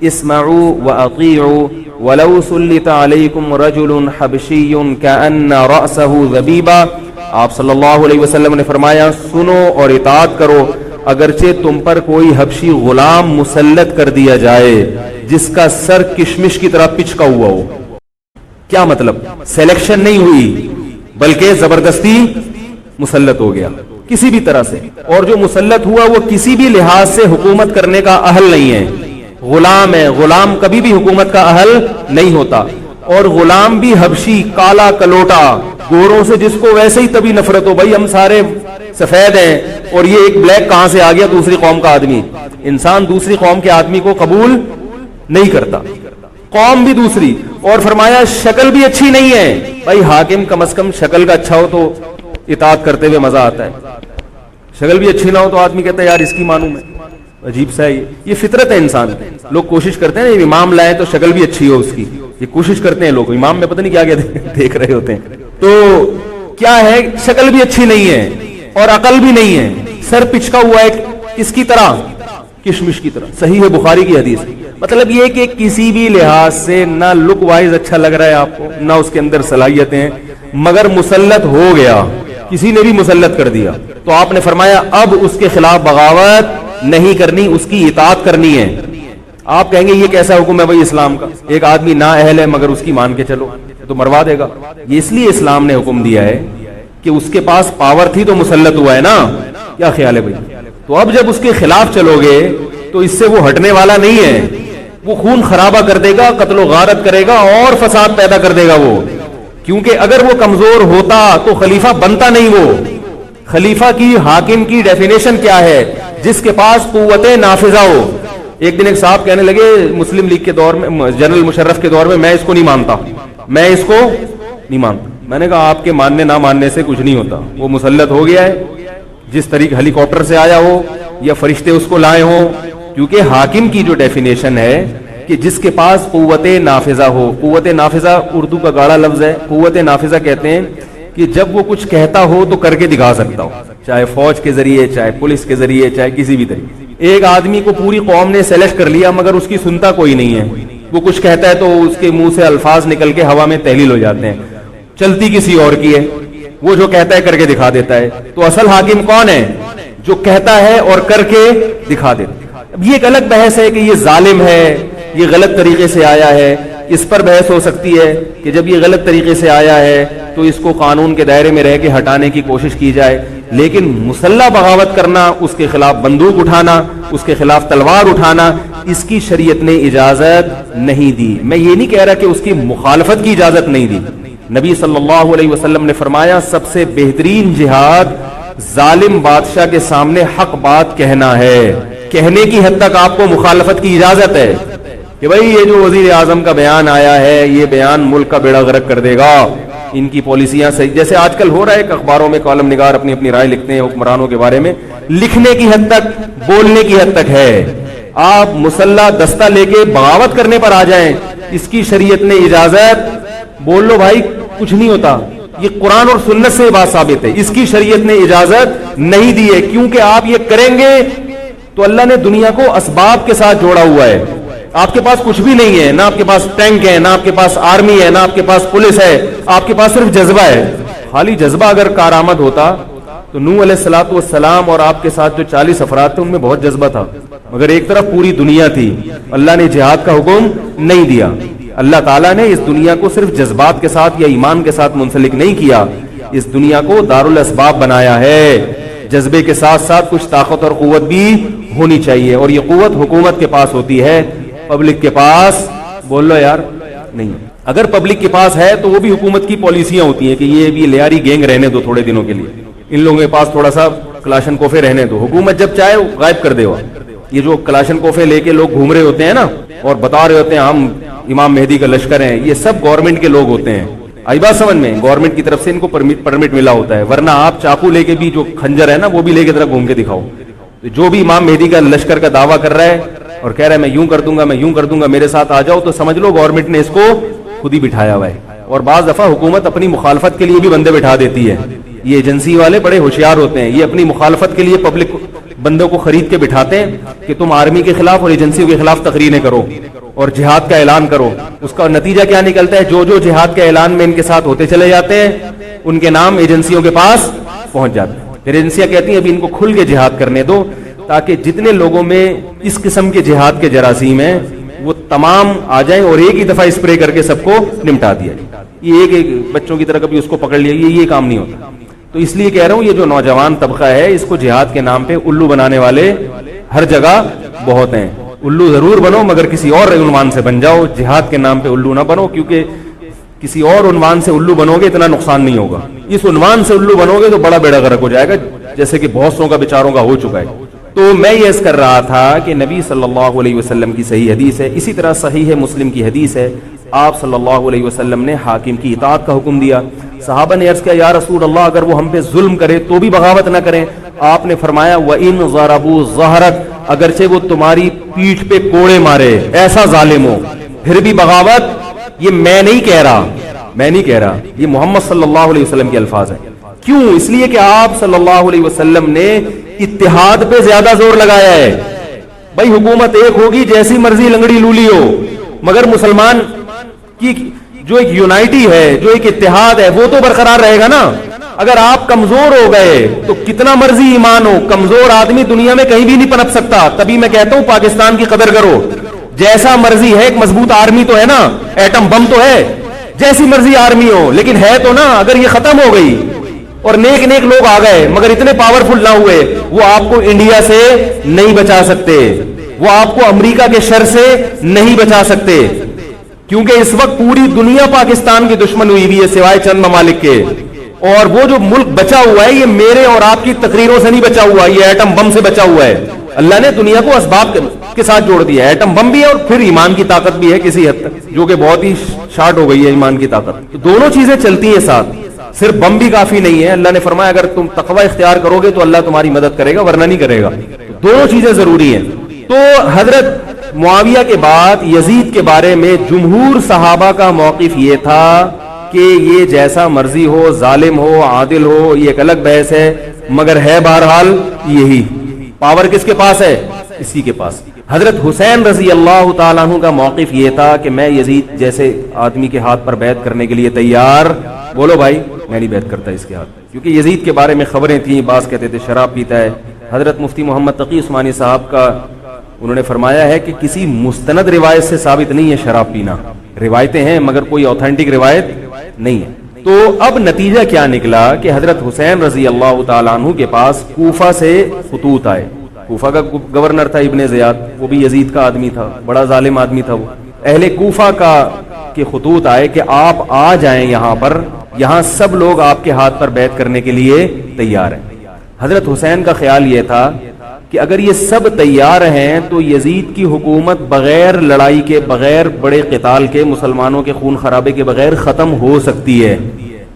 اسمعوا واطیعوا ولو سلط علیکم رجل حبشی کأن رأسہ ذبیبہ. آپ صلی اللہ علیہ وسلم نے فرمایا، سنو اور اطاعت کرو اگرچہ تم پر کوئی حبشی غلام مسلط کر دیا جائے جس کا سر کشمش کی طرح پچکا ہوا ہو. کیا مطلب؟ سلیکشن نہیں ہوئی بلکہ زبردستی مسلط ہو گیا کسی بھی طرح سے. اور جو مسلط ہوا وہ کسی بھی لحاظ سے حکومت کرنے کا اہل نہیں ہے، غلام ہے. غلام کبھی بھی حکومت کا اہل نہیں ہوتا. اور غلام بھی حبشی، کالا کلوٹا، گوروں سے جس کو ویسے ہی تبھی نفرت ہو، بھائی ہم سارے سفید ہیں اور یہ ایک بلیک کہاں سے آ گیا دوسری قوم کا آدمی. انسان دوسری قوم کے آدمی کو قبول نہیں کرتا، قوم بھی دوسری. اور فرمایا شکل بھی اچھی نہیں ہے، بھائی حاکم کم از کم شکل کا اچھا ہو تو اطاعت کرتے ہوئے مزہ آتا ہے. شکل بھی اچھی نہ ہو تو آدمی کہتا ہے یار اس کی مانوں میں. عجیب سا ہے یہ فطرت ہے انسان. لوگ کوشش کرتے ہیں امام لائے تو شکل بھی اچھی ہو اس کی، یہ کوشش کرتے ہیں لوگ. امام میں پتہ نہیں کیا کیا دیکھ رہے ہوتے ہیں. تو کیا ہے، شکل بھی اچھی نہیں ہے اور عقل بھی نہیں ہے، سر پچکا ہوا ہے کس کی طرح؟ کشمش کی طرح. صحیح ہے بخاری کی حدیث. مطلب یہ کہ کسی بھی لحاظ سے نہ لک وائز اچھا لگ رہا ہے آپ کو، نہ اس کے اندر صلاحیتیں، مگر مسلط ہو گیا، کسی نے بھی مسلط کر دیا. تو آپ نے فرمایا اب اس کے خلاف بغاوت نہیں کرنی، اس کی اطاعت کرنی ہے. آپ کہیں گے یہ کیسا حکم ہے بھائی اسلام کا؟ ایک آدمی نا اہل ہے مگر اس کی مان کے چلو تو مروا دے گا. یہ اس لیے اسلام نے حکم دیا ہے کہ اس کے پاس پاور تھی تو مسلط ہوا ہے نا. کیا خیال ہے بھائی؟ تو اب جب اس کے خلاف چلو گے تو اس سے وہ ہٹنے والا نہیں ہے. وہ خون خرابہ کر دے گا، قتل و غارت کرے گا اور فساد پیدا کر دے گا وہ. کیونکہ اگر وہ کمزور ہوتا تو خلیفہ بنتا نہیں. وہ خلیفہ کی، حاکم کی ڈیفینیشن کیا ہے؟ جس کے پاس قوت نافذہ ہو. ایک دن ایک صاحب کہنے لگے مسلم لیگ کے دور میں، جنرل مشرف کے دور میں، میں اس کو نہیں مانتا، میں اس کو نہیں مانتا. میں نے کہا آپ کے ماننے نہ ماننے سے کچھ نہیں ہوتا. وہ مسلط ہو گیا ہے، جس طریقے ہیلی کاپٹر سے آیا ہو یا فرشتے اس کو لائے ہوں. کیونکہ حاکم کی جو ڈیفینیشن ہے کہ جس کے پاس قوت نافذہ ہو. قوت نافذہ اردو کا گاڑا لفظ ہے. قوت نافذہ کہتے ہیں کہ جب وہ کچھ کہتا ہو تو کر کے دکھا سکتا ہو، چاہے فوج کے ذریعے، چاہے پولیس کے ذریعے، چاہے کسی بھی طریقے. ایک آدمی کو پوری قوم نے سلیکٹ کر لیا مگر اس کی سنتا کوئی نہیں ہے. وہ کچھ کہتا ہے تو اس کے منہ سے الفاظ نکل کے ہوا میں تحلیل ہو جاتے ہیں. چلتی کسی اور کی ہے، وہ جو کہتا ہے کر کے دکھا دیتا ہے. تو اصل حاکم کون ہے؟ جو کہتا ہے اور کر کے دکھا دیتا ہے. اب یہ ایک الگ بحث ہے کہ یہ ظالم ہے، یہ غلط طریقے سے آیا ہے. اس پر بحث ہو سکتی ہے کہ جب یہ غلط طریقے سے آیا ہے تو اس کو قانون کے دائرے میں رہ کے ہٹانے کی کوشش کی جائے. لیکن مسلح بغاوت کرنا، اس کے خلاف بندوق اٹھانا، اس کے خلاف تلوار اٹھانا، اس کی شریعت نے اجازت نہیں دی. میں یہ نہیں کہہ رہا کہ اس کی مخالفت کی اجازت نہیں دی. نبی صلی اللہ علیہ وسلم نے فرمایا سب سے بہترین جہاد ظالم بادشاہ کے سامنے حق بات کہنا ہے. کہنے کی حد تک آپ کو مخالفت کی اجازت ہے کہ بھائی یہ جو وزیر اعظم کا بیان آیا ہے یہ بیان ملک کا بیڑا غرق کر دے گا، ان کی پالیسیاں صحیح، جیسے آج کل ہو رہا ہے کہ اخباروں میں کالم نگار اپنی اپنی رائے لکھتے ہیں حکمرانوں کے بارے میں، لکھنے کی حد تک، بولنے کی حد تک ہے. آپ مسلح دستہ لے کے بغاوت کرنے پر آ جائیں، اس کی شریعت نے اجازت، بول لو بھائی کچھ نہیں ہوتا. یہ قرآن اور سنت سے بات ثابت ہے، اس کی شریعت نے اجازت نہیں دی ہے، کیونکہ آپ یہ کریں گے تو اللہ نے دنیا کو اسباب کے ساتھ جوڑا ہوا ہے. آپ کے پاس کچھ بھی نہیں ہے، نہ آپ کے پاس ٹینک ہے، نہ آپ کے پاس آرمی ہے، نہ آپ کے پاس پولیس ہے، آپ کے پاس صرف جذبہ ہے. خالی جذبہ اگر کارآمد ہوتا تو نوح علیہ الصلوۃ والسلام اور آپ کے ساتھ جو 40 افراد تھے ان میں بہت جذبہ تھا، مگر ایک طرف پوری دنیا تھی. اللہ نے جہاد کا حکم نہیں دیا. اللہ تعالیٰ نے اس دنیا کو صرف جذبات کے ساتھ یا ایمان کے ساتھ منسلک نہیں کیا، اس دنیا کو دارالاسباب بنایا ہے. جذبے کے ساتھ ساتھ کچھ طاقت اور قوت بھی ہونی چاہیے، اور یہ قوت حکومت کے پاس ہوتی ہے، پبلک کے پاس بول لو یار نہیں. اگر پبلک کے پاس ہے تو وہ بھی حکومت کی پالیسیاں ہوتی ہیں کہ یہ بھی لیاری گینگ رہنے دو تھوڑے دنوں کے لیے، ان لوگوں کے پاس تھوڑا سا کلاشن کوفے رہنے دو، حکومت جب چاہے غائب کر دے. یہ جو کلاشن کوفے لے کے لوگ گھوم رہے ہوتے ہیں نا اور بتا رہے ہوتے ہیں ہم امام مہدی کا لشکر ہیں، یہ سب گورنمنٹ کے لوگ ہوتے ہیں. آئی بات سمجھ میں؟ گورنمنٹ کی طرف سے ان کو پرمٹ ملا ہوتا ہے، ورنہ آپ چاقو لے کے بھی، جو خنجر ہے نا وہ بھی لے کے ذرا گھوم کے دکھاؤ. جو بھی امام مہدی کا لشکر کا دعویٰ کر رہا ہے اور کہہ رہا ہے میں یوں کر دوں گا، میں یوں کر دوں گا، میرے ساتھ آ جاؤ، تو سمجھ لو گورنمنٹ نے اس کو خود ہی بٹھایا ہوا ہے. اور بعض دفعہ حکومت اپنی مخالفت کے لیے بھی بندے بٹھا دیتی ہے. یہ ایجنسی والے بڑے ہوشیار ہوتے ہیں، یہ اپنی مخالفت کے لیے پبلک بندوں کو خرید کے بٹھاتے ہیں کہ تم آرمی کے خلاف اور ایجنسیوں کے خلاف تقریریں کرو اور جہاد کا اعلان کرو. اس کا نتیجہ کیا نکلتا ہے؟ جو جہاد کے اعلان میں ان کے ساتھ ہوتے چلے جاتے ہیں ان کے نام ایجنسیوں کے پاس پہنچ جاتے ہیں. پھر ایجنسیاں کہتی ہیں ابھی ان کو کھل کے جہاد کرنے دو، تاکہ جتنے لوگوں میں اس قسم کے جہاد کے جراثیم ہیں وہ تمام آ جائیں اور ایک ہی دفعہ اسپرے کر کے سب کو نمٹا دیا. یہ ایک بچوں کی طرح کبھی اس کو پکڑ لیا، یہ کام نہیں ہوتا. تو اس لیے کہہ رہا ہوں یہ جو نوجوان طبقہ ہے اس کو جہاد کے نام پہ الو بنانے والے ہر جگہ بہت ہیں. الو ضرور بنو مگر کسی اور عنوان سے بن جاؤ، جہاد کے نام پہ الو نہ بنو، کیونکہ کسی اور عنوان سے الو بنو گے اتنا نقصان نہیں ہوگا، اس عنوان سے الو بنو گے تو بڑا بیڑا غرق ہو جائے گا، جیسے کہ بہت سو کا بیچاروں کا ہو چکا ہے. تو میں یہ عرض کر رہا تھا کہ نبی صلی اللہ علیہ وسلم کی صحیح حدیث ہے، اسی طرح صحیح مسلم کی حدیث ہے، آپ صلی اللہ علیہ وسلم نے حاکم کی اطاعت کا حکم دیا. صحابہ نے عرض کیا یا رسول اللہ اگر وہ ہم پہ ظلم کرے تو بھی بغاوت نہ کریں؟ آپ نے فرمایا وَإِن ضَرَبُوا ظَهْرَكَ، اگرچہ وہ تمہاری پیٹھ پہ کوڑے مارے، ایسا ظالم ہو، پھر بھی بغاوت. یہ میں نہیں کہہ رہا، یہ محمد صلی اللہ علیہ وسلم کے الفاظ ہیں. کیوں؟ اس لیے کہ آپ صلی اللہ علیہ وسلم نے اتحاد پہ زیادہ زور لگایا ہے. بھائی حکومت ایک ہوگی جیسی مرضی لنگڑی لولی ہو، مگر مسلمان کی جو ایک یونائٹی ہے، جو ایک اتحاد ہے وہ تو برقرار رہے گا نا. اگر آپ کمزور ہو گئے تو کتنا مرضی ایمان ہو، کمزور آدمی دنیا میں کہیں بھی نہیں پنپ سکتا. تبھی میں کہتا ہوں پاکستان کی قدر کرو، جیسا مرضی ہے، ایک مضبوط آرمی تو ہے نا، ایٹم بم تو ہے، جیسی مرضی آرمی ہو لیکن ہے تو نا. اگر یہ ختم ہو گئی اور نیک لوگ آ گئے مگر اتنے پاورفل نہ ہوئے، وہ آپ کو انڈیا سے نہیں بچا سکتے، وہ آپ کو امریکہ کے شر سے نہیں بچا سکتے، کیونکہ اس وقت پوری دنیا پاکستان کی دشمن ہوئی بھی ہے سوائے چند ممالک کے. اور وہ جو ملک بچا ہوا ہے یہ میرے اور آپ کی تقریروں سے نہیں بچا ہوا، یہ ایٹم بم سے بچا ہوا ہے. اللہ نے دنیا کو اسباب کے ساتھ جوڑ دیا ہے، ایٹم بم بھی ہے اور پھر ایمان کی طاقت بھی ہے کسی حد تک، جو کہ بہت ہی شارٹ ہو گئی ہے ایمان کی طاقت. تو دونوں چیزیں چلتی ہیں ساتھ، صرف بم بھی کافی نہیں ہے. اللہ نے فرمایا اگر تم تقوی اختیار کرو گے تو اللہ تمہاری مدد کرے گا، ورنہ نہیں کرے گا. دونوں چیزیں ضروری ہیں. تو حضرت معاویہ کے بعد یزید کے بارے میں جمہور صحابہ کا موقف یہ تھا کہ یہ جیسا مرضی ہو، ظالم ہو، عادل ہو، یہ ایک الگ بحث ہے، مگر ہے بہرحال یہی. پاور کس کے پاس ہے؟ اسی کے پاس. حضرت حسین رضی اللہ تعالیٰ عنہ کا موقف یہ تھا کہ میں یزید جیسے آدمی کے ہاتھ پر بیعت کرنے کے لیے تیار. بولو بھائی میں نہیں بیعت کرتا اس کے ہاتھ، کیونکہ یزید کے بارے میں خبریں تھیں، بعض کہتے تھے شراب پیتا ہے. حضرت مفتی محمد تقی عثمانی صاحب کا انہوں نے فرمایا ہے کہ کسی مستند روایت سے ثابت نہیں ہے شراب پینا، روایتیں ہیں مگر کوئی اوتھینٹک روایت نہیں ہے. تو اب نتیجہ کیا نکلا کہ حضرت حسین رضی اللہ تعالیٰ عنہ کے پاس کوفہ سے خطوط آئے. کوفہ کا گورنر تھا ابن زیاد، وہ بھی یزید کا آدمی تھا، بڑا ظالم آدمی تھا. وہ اہل کوفہ کے خطوط آئے کہ آپ آ جائیں یہاں پر، یہاں سب لوگ آپ کے ہاتھ پر بیعت کرنے کے لیے تیار ہیں. حضرت حسین کا خیال یہ تھا کہ اگر یہ سب تیار ہیں تو یزید کی حکومت بغیر لڑائی کے، بغیر بڑے قتال کے، مسلمانوں کے خون خرابے کے بغیر ختم ہو سکتی ہے.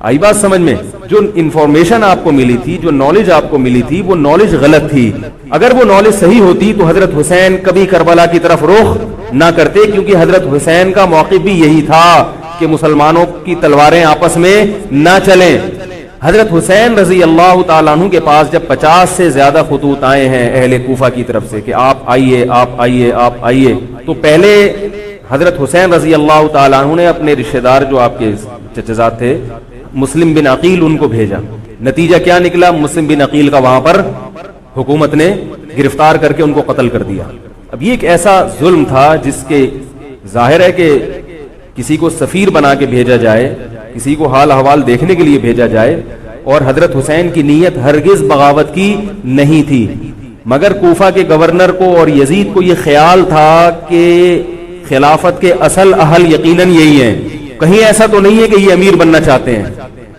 آئی بات سمجھ میں؟ جو انفارمیشن آپ کو ملی تھی، جو نالج آپ کو ملی تھی، وہ نالج غلط تھی. اگر وہ نالج صحیح ہوتی تو حضرت حسین کبھی کربلا کی طرف رخ نہ کرتے، کیونکہ حضرت حسین کا موقف بھی یہی تھا کہ مسلمانوں کی تلواریں آپس میں نہ چلیں. حضرت حسین رضی اللہ تعالیٰ عنہ کے پاس جب 50 سے زیادہ خطوط آئے ہیں اہل کوفہ کی طرف سے کہ آپ آئیے آپ آئیے آپ آئیے، تو پہلے حضرت حسین رضی اللہ تعالیٰ عنہ نے اپنے رشتہ دار جو آپ کے چچزاد تھے مسلم بن عقیل، ان کو بھیجا. نتیجہ کیا نکلا؟ مسلم بن عقیل کا وہاں پر حکومت نے گرفتار کر کے ان کو قتل کر دیا. اب یہ ایک ایسا ظلم تھا جس کے ظاہر ہے کہ کسی کو سفیر بنا کے بھیجا جائے، کسی کو حال احوال دیکھنے کے لیے بھیجا جائے، اور حضرت حسین کی نیت ہرگز بغاوت کی نہیں تھی، مگر کوفہ کے گورنر کو اور یزید کو یہ خیال تھا کہ خلافت کے اصل اہل یقیناً یہی ہیں، کہیں ایسا تو نہیں ہے کہ یہ امیر بننا چاہتے ہیں،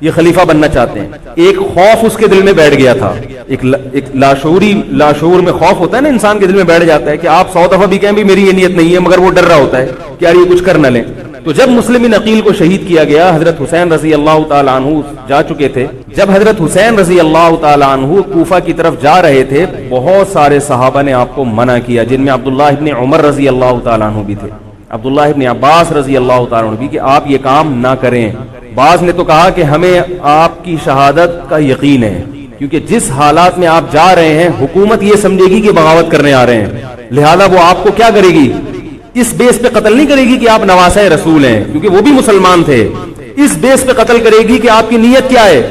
یہ خلیفہ بننا چاہتے ہیں. ایک خوف اس کے دل میں بیٹھ گیا تھا، ایک لاشعور میں خوف ہوتا ہے نا انسان کے دل میں بیٹھ جاتا ہے کہ آپ 100 دفعہ بھی کہیں بھی میری یہ نیت نہیں ہے، مگر وہ ڈر رہا ہوتا ہے کہ یار یہ کچھ کر نہ لیں. تو جب مسلم بن عقیل کو شہید کیا گیا، حضرت حسین رضی اللہ تعالیٰ عنہ جا چکے تھے. جب حضرت حسین رضی اللہ تعالیٰ عنہ کوفہ کی طرف جا رہے تھے، بہت سارے صحابہ نے آپ کو منع کیا، جن میں عبداللہ ابن عمر رضی اللہ تعالیٰ عنہ بھی تھے، عبداللہ ابن عباس رضی اللہ تعالیٰ عنہ بھی، کہ آپ یہ کام نہ کریں. بعض نے تو کہا کہ ہمیں آپ کی شہادت کا یقین ہے، کیونکہ جس حالات میں آپ جا رہے ہیں حکومت یہ سمجھے گی کہ بغاوت کرنے آ رہے ہیں، لہذا وہ آپ کو کیا کرے گی؟ اس بیس پہ قتل نہیں کرے گی کہ آپ نواسہ رسول ہیں، کیونکہ وہ بھی مسلمان تھے. اس بیس پہ قتل کرے گی کہ آپ کی نیت کیا ہے؟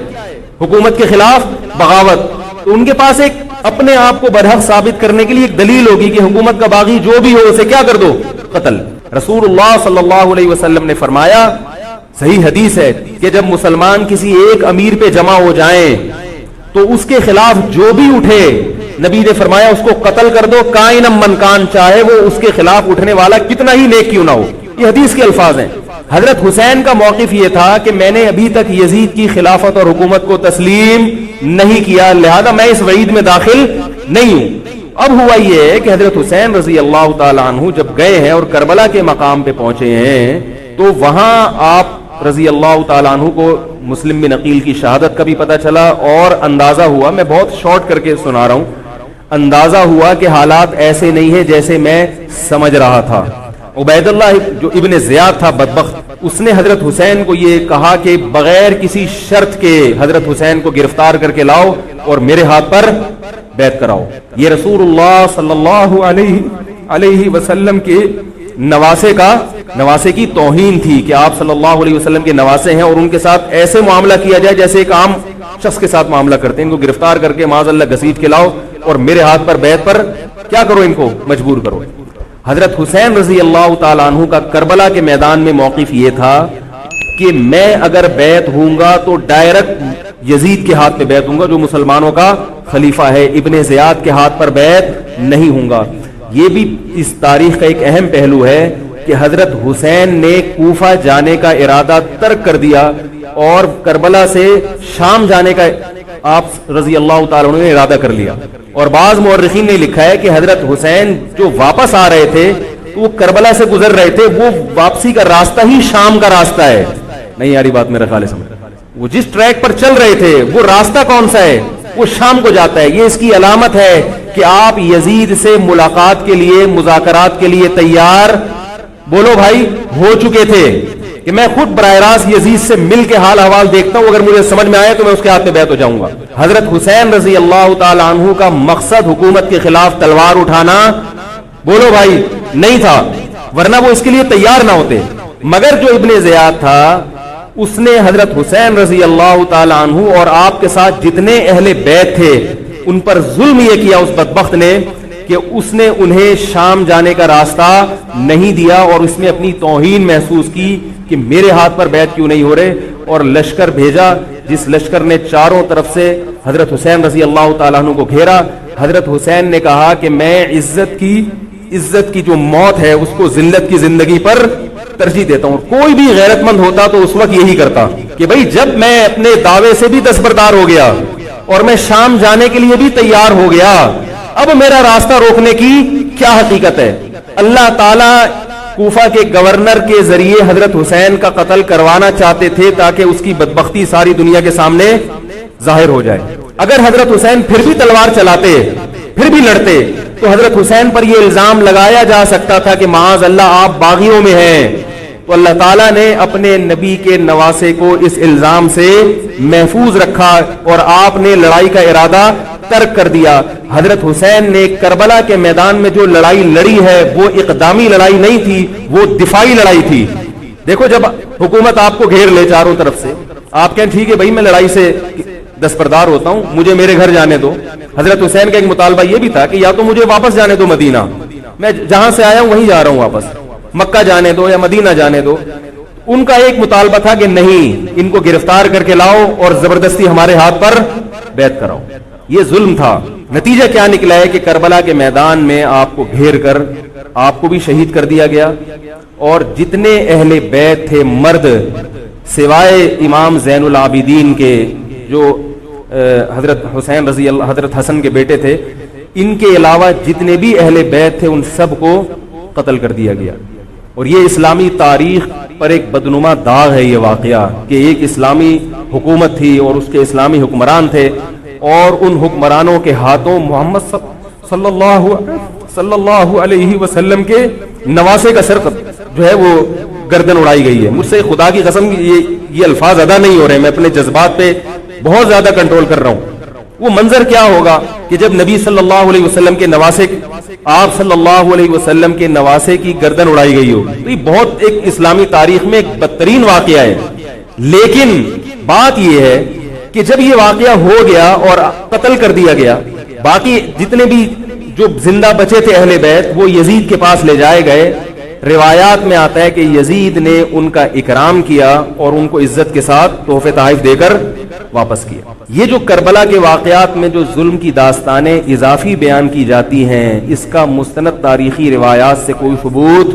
حکومت کے خلاف بغاوت. تو ان کے پاس ایک اپنے آپ کو برحق ثابت کرنے کے لیے ایک دلیل ہوگی کہ حکومت کا باغی جو بھی ہو اسے کیا کر دو؟ قتل. رسول اللہ صلی اللہ علیہ وسلم نے فرمایا، صحیح حدیث ہے، کہ جب مسلمان کسی ایک امیر پہ جمع ہو جائیں تو اس کے خلاف جو بھی اٹھے، نبی نے فرمایا اس کو قتل کر دو، کائنم من کان، چاہے وہ اس کے خلاف اٹھنے والا کتنا ہی نیک کیوں نہ ہو. یہ حدیث کے الفاظ ہیں. حضرت حسین کا موقف یہ تھا کہ میں نے ابھی تک یزید کی خلافت اور حکومت کو تسلیم نہیں کیا، لہذا میں اس وعید میں داخل نہیں ہوں. اب ہوا یہ ہے کہ حضرت حسین رضی اللہ تعالیٰ عنہ جب گئے ہیں اور کربلا کے مقام پہ پہنچے ہیں، تو وہاں آپ رضی اللہ تعالیٰ عنہ کو مسلم بن عقیل کی شہادت کا بھی پتہ چلا، اور اندازہ ہوا، میں بہت شارٹ کر کے سنا رہا ہوں، اندازہ ہوا کہ حالات ایسے نہیں ہیں جیسے میں سمجھ رہا تھا. عبید اللہ جو ابن زیاد تھا بدبخت، اس نے حضرت حسین کو یہ کہا کہ بغیر کسی شرط کے حضرت حسین کو گرفتار کر کے لاؤ اور میرے ہاتھ پر بیعت کراؤ. یہ رسول اللہ صلی اللہ علیہ وسلم کے نواسے کی توہین تھی کہ آپ صلی اللہ علیہ وسلم کے نواسے ہیں اور ان کے ساتھ ایسے معاملہ کیا جائے جیسے ایک عام شخص کے ساتھ معاملہ کرتے ہیں. ان کو گرفتار کر کے معاذ اللہ گھسیٹ کے لاؤ اور میرے ہاتھ پر بیعت پر کیا کرو، ان کو مجبور کرو. حضرت حسین رضی اللہ تعالیٰ عنہ کا کربلا کے میدان میں موقف یہ تھا کہ میں اگر بیعت ہوں گا تو ڈائریکٹ یزید کے ہاتھ پہ بیعت ہوں گا جو مسلمانوں کا خلیفہ ہے، ابن زیاد کے ہاتھ پر بیعت نہیں ہوں گا. یہ بھی اس تاریخ کا ایک اہم پہلو ہے کہ حضرت حسین نے کوفہ جانے کا ارادہ ترک کر دیا اور کربلا سے شام جانے کا آپ رضی اللہ تعالیٰ عنہ نے ارادہ کر لیا. اور بعض مورخین نے لکھا ہے کہ حضرت حسین جو واپس آ رہے تھے تو وہ کربلا سے گزر رہے تھے، وہ واپسی کا راستہ ہی شام کا راستہ ہے. نہیں یاری بات میرا خیال ہے سمجھ، وہ جس ٹریک پر چل رہے تھے وہ راستہ کون سا ہے؟ وہ شام کو جاتا ہے. یہ اس کی علامت ہے کہ آپ یزید سے ملاقات کے لیے، مذاکرات کے لیے تیار بولو بھائی ہو چکے تھے کہ میں خود براہ راست یزید سے مل کے حال احوال دیکھتا ہوں، اگر مجھے سمجھ میں آئے تو میں اس کے ہاتھ میں بیعت ہو جاؤں گا. حضرت حسین رضی اللہ تعالی عنہ کا مقصد حکومت کے خلاف تلوار اٹھانا بولو بھائی نہیں تھا، ورنہ وہ اس کے لیے تیار نہ ہوتے. مگر جو ابن زیاد تھا اس نے حضرت حسین رضی اللہ تعالی عنہ اور آپ کے ساتھ جتنے اہل بیت تھے ان پر ظلم یہ کیا اس بدبخت نے کہ اس نے انہیں شام جانے کا راستہ نہیں دیا اور اس میں اپنی توہین محسوس کی کہ میرے ہاتھ پر بیعت کیوں نہیں ہو رہے، اور لشکر بھیجا جس لشکر نے چاروں طرف سے حضرت حسین رضی اللہ تعالیٰ عنہ کو گھیرا. حضرت حسین نے کہا کہ میں عزت کی جو موت ہے اس کو ذلت کی زندگی پر ترجیح دیتا ہوں. کوئی بھی غیرت مند ہوتا تو اس وقت یہی کرتا کہ بھئی جب میں اپنے دعوے سے بھی دستبردار ہو گیا اور میں شام جانے کے لیے بھی تیار ہو گیا، اب میرا راستہ روکنے کی کیا حقیقت ہے؟ اللہ تعالیٰ کوفہ کے گورنر کے ذریعے حضرت حسین کا قتل کروانا چاہتے تھے تاکہ اس کی بدبختی ساری دنیا کے سامنے ظاہر ہو جائے. اگر حضرت حسین پھر بھی تلوار چلاتے, پھر بھی لڑتے, تو حضرت حسین پر یہ الزام لگایا جا سکتا تھا کہ معاذ اللہ آپ باغیوں میں ہیں. تو اللہ تعالیٰ نے اپنے نبی کے نواسے کو اس الزام سے محفوظ رکھا اور آپ نے لڑائی کا ارادہ ترک کر دیا. حضرت حسین نے کربلا کے میدان میں جو لڑائی لڑی ہے وہ اقدامی لڑائی نہیں تھی, وہ دفاعی لڑائی تھی. دیکھو جب حکومت آپ کو گھیر لے چاروں طرف سے, آپ کہیں ٹھیک ہے بھائی میں لڑائی سے دستبردار ہوتا ہوں, مجھے میرے گھر جانے دو. حضرت حسین کا ایک مطالبہ یہ بھی تھا کہ یا تو مجھے واپس جانے دو مدینہ, میں جہاں سے آیا ہوں وہیں جا رہا ہوں واپس, مکہ جانے دو یا مدینہ جانے دو. ان کا ایک مطالبہ تھا کہ نہیں, ان کو گرفتار کر کے لاؤ اور زبردستی ہمارے ہاتھ پر بیعت کراؤ. یہ ظلم تھا. نتیجہ کیا نکلا ہے کہ کربلا کے میدان میں آپ کو گھیر کر آپ کو بھی شہید کر دیا گیا, اور جتنے اہل بیت تھے مرد سوائے امام زین العابدین کے جو حضرت حسین رضی اللہ, حضرت حسن کے بیٹے تھے, ان کے علاوہ جتنے بھی اہل بیت تھے ان سب کو قتل کر دیا گیا. اور یہ اسلامی تاریخ پر ایک بدنما داغ ہے یہ واقعہ کہ ایک اسلامی حکومت تھی اور اس کے اسلامی حکمران تھے, اور ان حکمرانوں کے ہاتھوں محمد صلی اللہ علیہ وسلم کے نواسے کا سر جو ہے وہ گردن اڑائی گئی ہے. مجھ سے خدا کی قسم یہ الفاظ ادا نہیں ہو رہے, میں اپنے جذبات پہ بہت زیادہ کنٹرول کر رہا ہوں. وہ منظر کیا ہوگا کہ جب نبی صلی اللہ علیہ وسلم کے نواسے, آپ صلی اللہ علیہ وسلم کے نواسے کی گردن اڑائی گئی ہو. تو یہ بہت ایک اسلامی تاریخ میں ایک بدترین واقعہ ہے. لیکن بات یہ ہے کہ جب یہ واقعہ ہو گیا اور قتل کر دیا گیا, باقی جتنے بھی جو زندہ بچے تھے اہل بیت وہ یزید کے پاس لے جائے گئے. روایات میں آتا ہے کہ یزید نے ان کا اکرام کیا اور ان کو عزت کے ساتھ تحفے تحائف دے کر واپس کیا. یہ جو کربلا کے واقعات میں جو ظلم کی داستانیں اضافی بیان کی جاتی ہیں, اس کا مستند تاریخی روایات سے کوئی ثبوت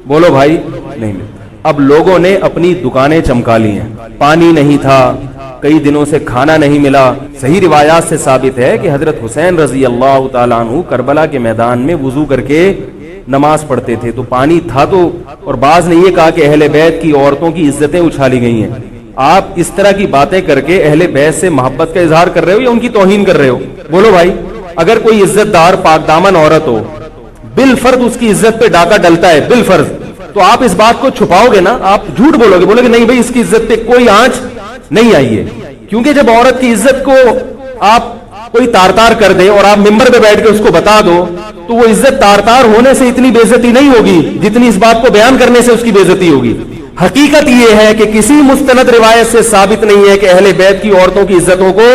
بولو بھائی نہیں ملتا. اب لوگوں نے اپنی دکانیں چمکا لی ہیں, پانی نہیں تھا, کئی دنوں سے کھانا نہیں ملا. صحیح روایات سے ثابت ہے کہ حضرت حسین رضی اللہ تعالیٰ عنہ کربلا کے میدان میں وضو کر کے نماز پڑھتے تھے تو پانی تھا تو, اور بعض نے یہ کہا کہ اہل بیت کی عورتوں کی عزتیں اچھالی گئی ہیں. آپ اس طرح کی باتیں کر کے اہل بیت سے محبت کا اظہار کر رہے ہو یا ان کی توہین کر رہے ہو؟ بولو بھائی. اگر کوئی عزت دار پاک دامن عورت ہو, بالفرض اس کی عزت پہ ڈاکہ ڈلتا ہے بالفرض, تو آپ اس بات کو چھپاؤ گے نا, آپ جھوٹ بولو گے, بولو گے نہیں بھائی اس کی عزت پہ کوئی آنچ نہیں آئی ہے. کیونکہ جب عورت کی عزت کو آپ کوئی تار تار کر دے اور آپ ممبر پہ بیٹھ کے اس کو بتا دو, تو وہ عزت تار تار ہونے سے اتنی بے عزتی نہیں ہوگی جتنی اس بات کو بیان کرنے سے اس کی بے عزتی ہوگی. حقیقت یہ ہے کہ کسی مستند روایت سے ثابت نہیں ہے کہ اہل بیت کی عورتوں کی عزتوں کو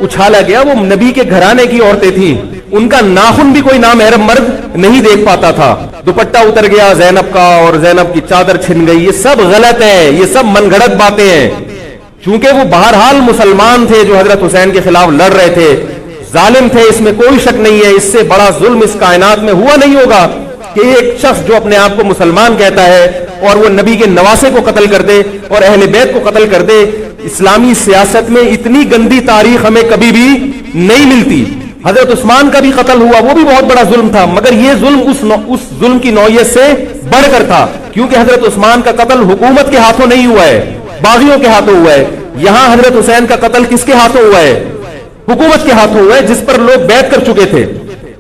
اچھالا گیا. وہ نبی کے گھرانے کی عورتیں تھیں, ان کا ناخن بھی کوئی نامحرم مرد نہیں دیکھ پاتا تھا. دوپٹہ اتر گیا زینب کا اور زینب کی چادر چھن گئی, یہ سب غلط ہے, یہ سب من گھڑت باتیں ہیں. چونکہ وہ بہرحال مسلمان تھے جو حضرت حسین کے خلاف لڑ رہے تھے, ظالم تھے, اس میں کوئی شک نہیں ہے. اس سے بڑا ظلم اس کائنات میں ہوا نہیں ہوگا کہ ایک شخص جو اپنے آپ کو مسلمان کہتا ہے اور وہ نبی کے نواسے کو قتل کر دے اور اہل بیت کو قتل کر دے. اسلامی سیاست میں اتنی گندی تاریخ ہمیں کبھی بھی نہیں ملتی. حضرت عثمان کا بھی قتل ہوا, وہ بھی بہت بڑا ظلم تھا, مگر یہ ظلم اس ظلم کی نوعیت سے بڑھ کر تھا, کیونکہ حضرت عثمان کا قتل حکومت کے ہاتھوں نہیں ہوا ہے, باغیوں کے ہاتھوں ہوا ہے. یہاں حضرت حسین کا قتل کس کے ہاتھوں ہوا ہے؟ حکومت کے ہاتھوں ہوا ہے, جس پر لوگ بیعت کر چکے تھے.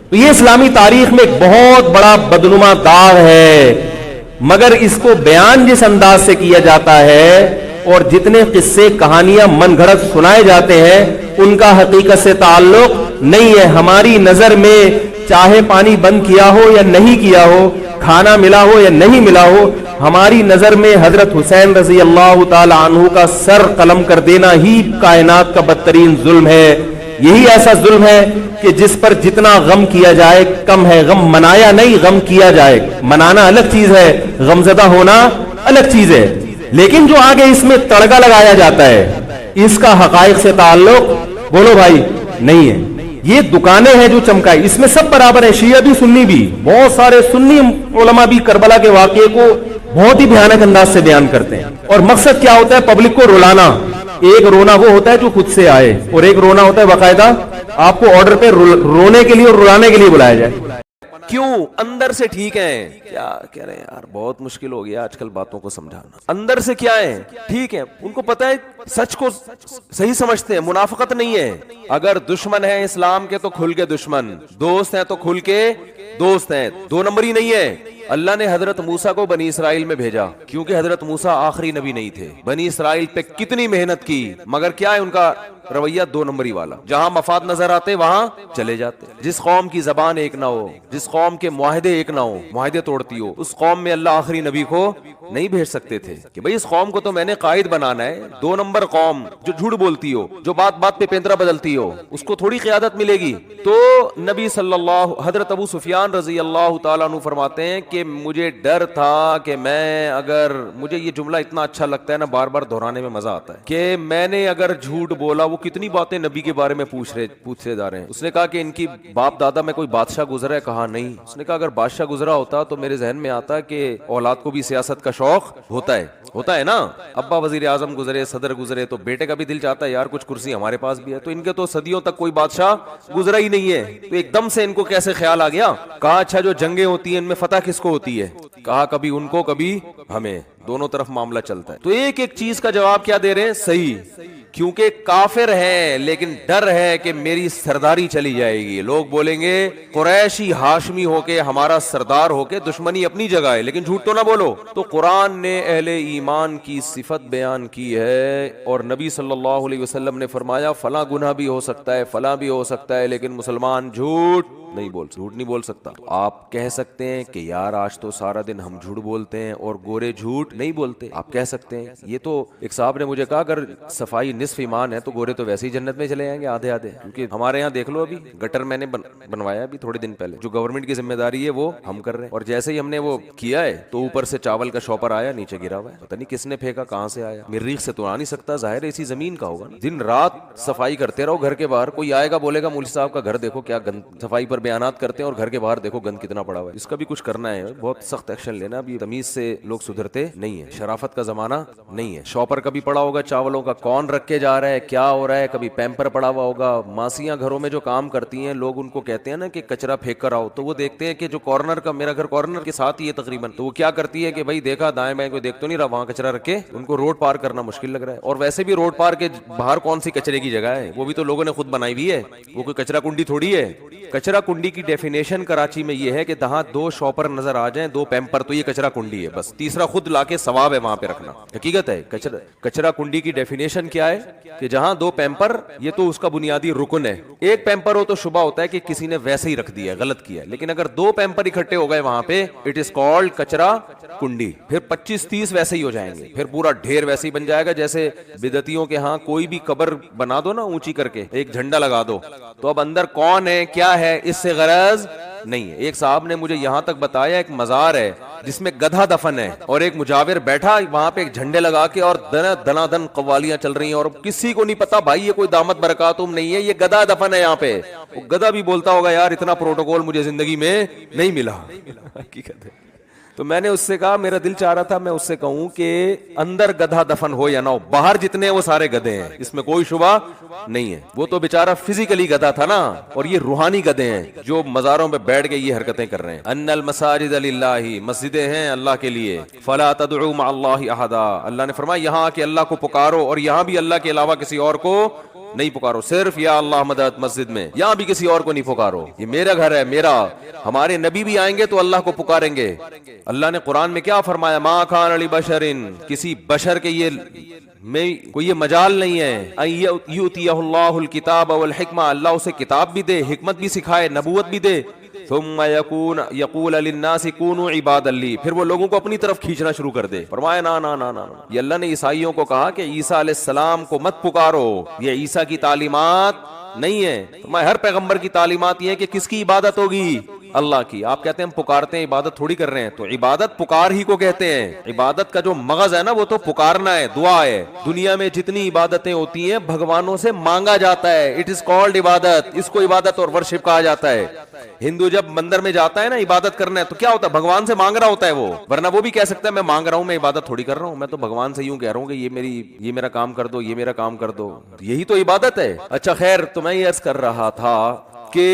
تو یہ اسلامی تاریخ میں ایک بہت بڑا بدنما داغ ہے, مگر اس کو بیان جس انداز سے کیا جاتا ہے اور جتنے قصے کہانیاں من گھڑت سنائے جاتے ہیں ان کا حقیقت سے تعلق نہیں ہے. ہماری نظر میں چاہے پانی بند کیا ہو یا نہیں کیا ہو, کھانا ملا ہو یا نہیں ملا ہو, ہماری نظر میں حضرت حسین رضی اللہ تعالی عنہ کا سر قلم کر دینا ہی کائنات کا بدترین ظلم ہے. یہی ایسا ظلم ہے کہ جس پر جتنا غم کیا جائے کم ہے. غم منایا نہیں, غم کیا جائے. منانا الگ چیز ہے, غمزدہ ہونا الگ چیز ہے, لیکن جو آگے اس میں تڑکا لگایا جاتا ہے اس کا حقائق سے تعلق بولو بھائی نہیں ہے. یہ دکانیں ہیں جو چمکائی, اس میں سب برابر ہیں, شیعہ بھی سنی بھی. بہت سارے سنی علماء بھی کربلا کے واقعے کو بہت ہی بھیانک انداز سے بیان کرتے ہیں, اور مقصد کیا ہوتا ہے؟ پبلک کو رلانا. ایک رونا وہ ہوتا ہے جو خود سے آئے, اور ایک رونا ہوتا ہے باقاعدہ آپ کو آرڈر پہ رونے کے لیے اور رلانے کے لیے بلایا جائے. کیوں؟ اندر سے ٹھیک ہیں. کیا کہہ رہے ہیں یار, بہت مشکل ہو گیا آج کل باتوں کو سمجھانا. اندر سے کیا ہے؟ ٹھیک ہے, ان کو پتا ہے, سچ کو صحیح سمجھتے ہیں, منافقت نہیں ہے. اگر دشمن ہے اسلام کے تو کھل کے دشمن, دوست ہیں تو کھل کے دوست ہیں, دو نمبری نہیں ہے. اللہ نے حضرت موسیٰ کو بنی اسرائیل میں بھیجا کیونکہ حضرت موسیٰ آخری نبی نہیں تھے. بنی اسرائیل پہ کتنی محنت کی, مگر کیا ہے ان کا رویہ؟ دو نمبری والا. جہاں مفاد نظر آتے وہاں چلے جاتے. جس قوم کی زبان ایک نہ ہو, جس قوم کے معاہدے ایک نہ ہو, معاہدے توڑتی ہو, اس قوم میں اللہ آخری نبی کو نہیں بھیج سکتے تھے کہ بھئی اس قوم کو تو میں نے قائد بنانا ہے. دو نمبر قوم جو جھوٹ بولتی ہو, جو بات بات پہ پینترا بدلتی ہو, اس کو تھوڑی قیادت ملے گی. تو نبی صلی اللہ, حضرت ابو سفیان رضی اللہ تعالیٰ عنہ فرماتے ہیں کہ مجھے ڈر تھا کہ میں اگر, مجھے یہ جملہ اتنا اچھا لگتا ہے نا, بار بار دہرانے میں مزہ آتا ہے, کہ میں نے اگر جھوٹ بولا, وہ کتنی باتیں نبی کے بارے میں پوچھتے جا رہے ہیں. اس نے کہا کہ ان کی باپ دادا میں کوئی بادشاہ گزرا ہے؟ کہا نہیں. اس نے کہا اگر بادشاہ گزرا ہوتا تو میرے ذہن میں آتا کہ اولاد کو بھی سیاست کا شوق ہوتا ہے نا. ابا وزیر اعظم گزرے, صدر گزرے, تو بیٹے کا بھی دل چاہتا ہے یار کچھ کرسی ہمارے پاس بھی ہے. تو ان کے تو صدیوں تک کوئی بادشاہ گزرا ہی نہیں ہے, تو ایک دم سے ان کو کیسے خیال آ گیا؟ کہا اچھا جو جنگیں ہوتی ہیں ان میں فتح کس کو ہوتی ہے؟ کہا کبھی ان کو کبھی ہمیں, دونوں طرف معاملہ چلتا ہے. تو ایک ایک چیز کا جواب کیا دے رہے ہیں؟ صحیح, کیونکہ کافر ہے لیکن ڈر ہے کہ میری سرداری چلی جائے گی. لوگ بولیں گے قریشی ہاشمی ہو کے, ہمارا سردار ہو کے, دشمنی اپنی جگہ ہے لیکن جھوٹ تو نہ بولو. تو قرآن نے اہل ایمان کی صفت بیان کی ہے, اور نبی صلی اللہ علیہ وسلم نے فرمایا فلاں گناہ بھی ہو سکتا ہے, فلاں بھی ہو سکتا ہے, لیکن مسلمان جھوٹ نہیں بول سکتا. آپ کہہ سکتے ہیں کہ یار آج تو سارا دن ہم جھوٹ بولتے ہیں اور گورے جھوٹ نہیں بولتے. آپ کہہ سکتے ہیں. یہ تو ایک صاحب نے مجھے کہا اگر صفائی نصف ایمان ہے تو گورے تو ویسے ہی جنت میں چلے جائیں گے آدھے, کیونکہ ہمارے یہاں دیکھ لو, ابھی گٹر میں نے بنوایا ابھی تھوڑے دن پہلے, جو گورنمنٹ کی ذمہ داری ہے وہ ہم کر رہے ہیں, اور جیسے ہی ہم نے وہ کیا ہے تو اوپر سے چاول کا شاپر آیا, نیچے گرا ہوا ہے, پتہ نہیں کس نے پھینکا, کہاں سے آیا, مریخ سے تو آ نہیں سکتا, ظاہر ہے اسی زمین کا ہوگا. دن رات صفائی کرتے رہو گھر کے باہر, کوئی آئے گا بولے گا مولوی صاحب کا گھر دیکھو کیا گند, صفائی پر بیانات کرتے ہیں اور گھر کے باہر دیکھو گند کتنا پڑا ہوا ہے. اس کا بھی کچھ کرنا ہے, بہت سخت ایکشن لینا. ابھی تمیز سے لوگ سدھرتے نہیں ہیں, شرافت کا زمانہ نہیں ہے. شاپر کبھی پڑا ہوگا چاولوں کا, کون رکھ کے جا رہا ہے, کیا ہو رہا ہے, کبھی پیمپر پڑا ہوا ہوگا. ماسیاں گھروں میں جو کام کرتی ہیں, لوگ ان کو کہتے ہیں نا کہ کچرا پھینک کر آؤ, تو وہ دیکھتے ہیں کہ جو کارنر کا, میرا گھر کارنر کے ساتھ ہی ہے تقریباً, تو وہ کیا کرتی ہے کہ بھائی دیکھا دائیں بائیں کوئی دیکھ تو نہیں رہا, وہاں کچرا رکھے. ان کو روڈ پار کرنا مشکل لگ رہا ہے, اور ویسے بھی روڈ پار کے باہر کون سی کچرے کی جگہ ہے, وہ بھی تو لوگوں نے خود بنائی ہوئی ہے, وہ کوئی کچرا کنڈی تھوڑی ہے. کچرا کنڈی کی ڈیفینیشن کراچی میں یہ ہے کہ جہاں دو شاپر نظر آ جائیں, دو پیمپر, تو یہ کچرا کنڈی ہے بس. تیسرا خود لا کے ثواب ہے وہاں پہ رکھنا, حقیقت ہے. کچرا کنڈی کی ڈیفینیشن کیا ہے کہ جہاں دو پیمپر, یہ تو اس کا بنیادی رکن ہے. ایک پیمپر ہو تو شبہ ہوتا ہے کہ کسی نے ویسے ہی رکھ دیا, غلط کیا, لیکن اگر دو پیمپر اکٹھے ہو گئے وہاں پہ, اٹ از کالڈ کچرا کنڈی. پھر 25-30 ویسے ہی ہو جائیں گے, پھر پورا ڈھیر ویسے ہی بن جائے گا. جیسے بدعتیوں کے ہاں کوئی بھی قبر بنا دو نا اونچی کر کے, ایک جھنڈا لگا دو, تو اب اندر کون ہے کیا ہے اس سے غرض نہیں ہے. ایک صاحب نے مجھے یہاں تک بتایا ایک مزار ہے جس میں گدھا دفن ہے, اور ایک مجاور بیٹھا وہاں پہ ایک جھنڈے لگا کے, اور دنا دن قوالیاں چل رہی ہیں, اور کسی کو نہیں پتا بھائی یہ کوئی دامت برکاتم نہیں ہے, یہ گدھا دفن ہے یہاں پہ. وہ گدھا بھی بولتا ہوگا یار اتنا پروٹوکول مجھے زندگی میں نہیں ملا. حقیقت ہے. تو میں نے اس سے کہا, میرا دل چاہ رہا تھا میں اس سے کہوں کہ اندر گدھا دفن ہو یا نہ ہو, باہر جتنے ہیں وہ سارے گدھے ہیں, اس میں کوئی شبہ نہیں ہے. وہ تو بیچارہ فزیکلی گدھا تھا نا, اور یہ روحانی گدھے ہیں جو مزاروں میں بیٹھ کے یہ حرکتیں کر رہے ہیں. ان المساجد للہ, مسجدیں ہیں اللہ کے لیے. فلا تدعوا مع اللہ احدا, اللہ نے فرمایا یہاں آ کے اللہ کو پکارو, اور یہاں بھی اللہ کے علاوہ کسی اور کو نہیں پکارو, صرف یا اللہ مدد مسجد میں, یہاں بھی کسی اور کو نہیں پکارو, یہ میرا گھر ہے میرا. ہمارے نبی بھی آئیں گے تو اللہ کو پکاریں گے. اللہ نے قرآن میں کیا فرمایا, ما کان لبشر, کسی بشر کے یہ میں کوئی یہ مجال نہیں ہے, یؤتیہ اللہ الکتاب والحکمہ, اللہ اسے کتاب بھی دے, حکمت بھی سکھائے, نبوت بھی دے, ثم یقول للناس کونوا عبادا لی, پھر وہ لوگوں کو اپنی طرف کھینچنا شروع کر دے. فرمایا نا نا نا نا, یہ اللہ نے عیسائیوں کو کہا کہ عیسیٰ علیہ السلام کو مت پکارو, یہ عیسیٰ کی تعلیمات نہیں ہے. فرمایا ہر پیغمبر کی تعلیمات یہ ہے کہ کس کی عبادت ہوگی, اللہ کی. آپ کہتے ہیں ہم پکارتے ہیں, عبادت تھوڑی کر رہے ہیں, تو عبادت پکار ہی کو کہتے ہیں. عبادت کا جو مغز ہے نا وہ تو پکارنا ہے, دعا ہے. دنیا میں جتنی عبادتیں ہوتی ہیں بھگوانوں سے مانگا جاتا ہے, اٹ از کالڈ عبادت, اس کو عبادت اور ورشپ کہا جاتا ہے. ہندو جب مندر میں جاتا ہے نا عبادت کرنا ہے تو کیا ہوتا ہے؟ بھگوان سے مانگ رہا ہوتا ہے وہ، ورنہ وہ بھی کہہ سکتا ہے میں مانگ رہا ہوں، میں عبادت تھوڑی کر رہا ہوں، میں تو بھگوان سے یوں کہہ رہا ہوں کہ یہ میرا کام کر دو، یہ میرا کام کر دو، یہی تو عبادت ہے۔ اچھا خیر، تو میں یہ عرض کر رہا تھا کہ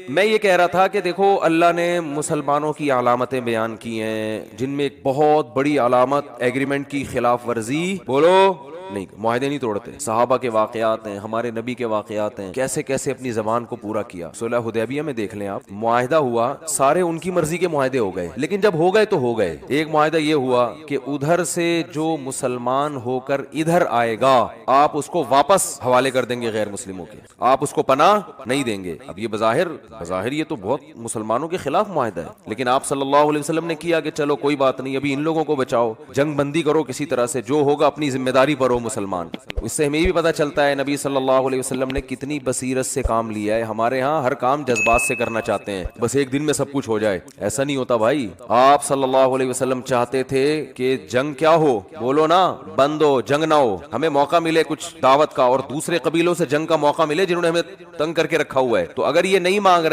میں یہ کہہ رہا تھا کہ دیکھو اللہ نے مسلمانوں کی علامتیں بیان کی ہیں، جن میں ایک بہت بڑی علامت ایگریمنٹ کی خلاف ورزی، بولو نہیں، معاہدے نہیں توڑتے، صحابہ کے واقعات ہیں، ہمارے نبی کے واقعات ہیں، کیسے کیسے اپنی زبان کو پورا کیا۔ صلح حدیبیہ میں دیکھ لیں آپ، معاہدہ ہوا، سارے ان کی مرضی کے معاہدے ہو گئے، لیکن جب ہو گئے تو ہو گئے۔ ایک معاہدہ یہ ہوا کہ ادھر سے جو مسلمان ہو کر ادھر آئے گا آپ اس کو واپس حوالے کر دیں گے غیر مسلموں کے، آپ اس کو پناہ نہیں دیں گے۔ اب یہ بظاہر یہ تو بہت مسلمانوں کے خلاف معاہدہ ہے، لیکن آپ صلی اللہ علیہ وسلم نے کیا کہ چلو کوئی بات نہیں، ابھی ان لوگوں کو بچاؤ، جنگ بندی کرو کسی طرح سے، جو ہوگا اپنی ذمہ داری پر ہو مسلمان۔ اس سے ہمیں یہ بھی پتہ چلتا ہے نبی صلی اللہ علیہ وسلم نے کتنی بصیرت سے کام لیا ہے۔ ہمارے ہاں ہر کام جذبات سے کرنا چاہتے ہیں، بس ایک دن میں سب کچھ ہو جائے، ایسا نہیں ہوتا بھائی۔ آپ صلی اللہ علیہ وسلم چاہتے تھے کہ جنگ کیا ہو، بولو نا، بند ہو، جنگ نہ ہو، ہمیں موقع ملے کچھ دعوت کا، اور دوسرے قبیلوں سے جنگ کا موقع ملے جنہوں نے ہمیں تنگ کر کے رکھا ہوا ہے۔ تو اگر یہ نہیں مان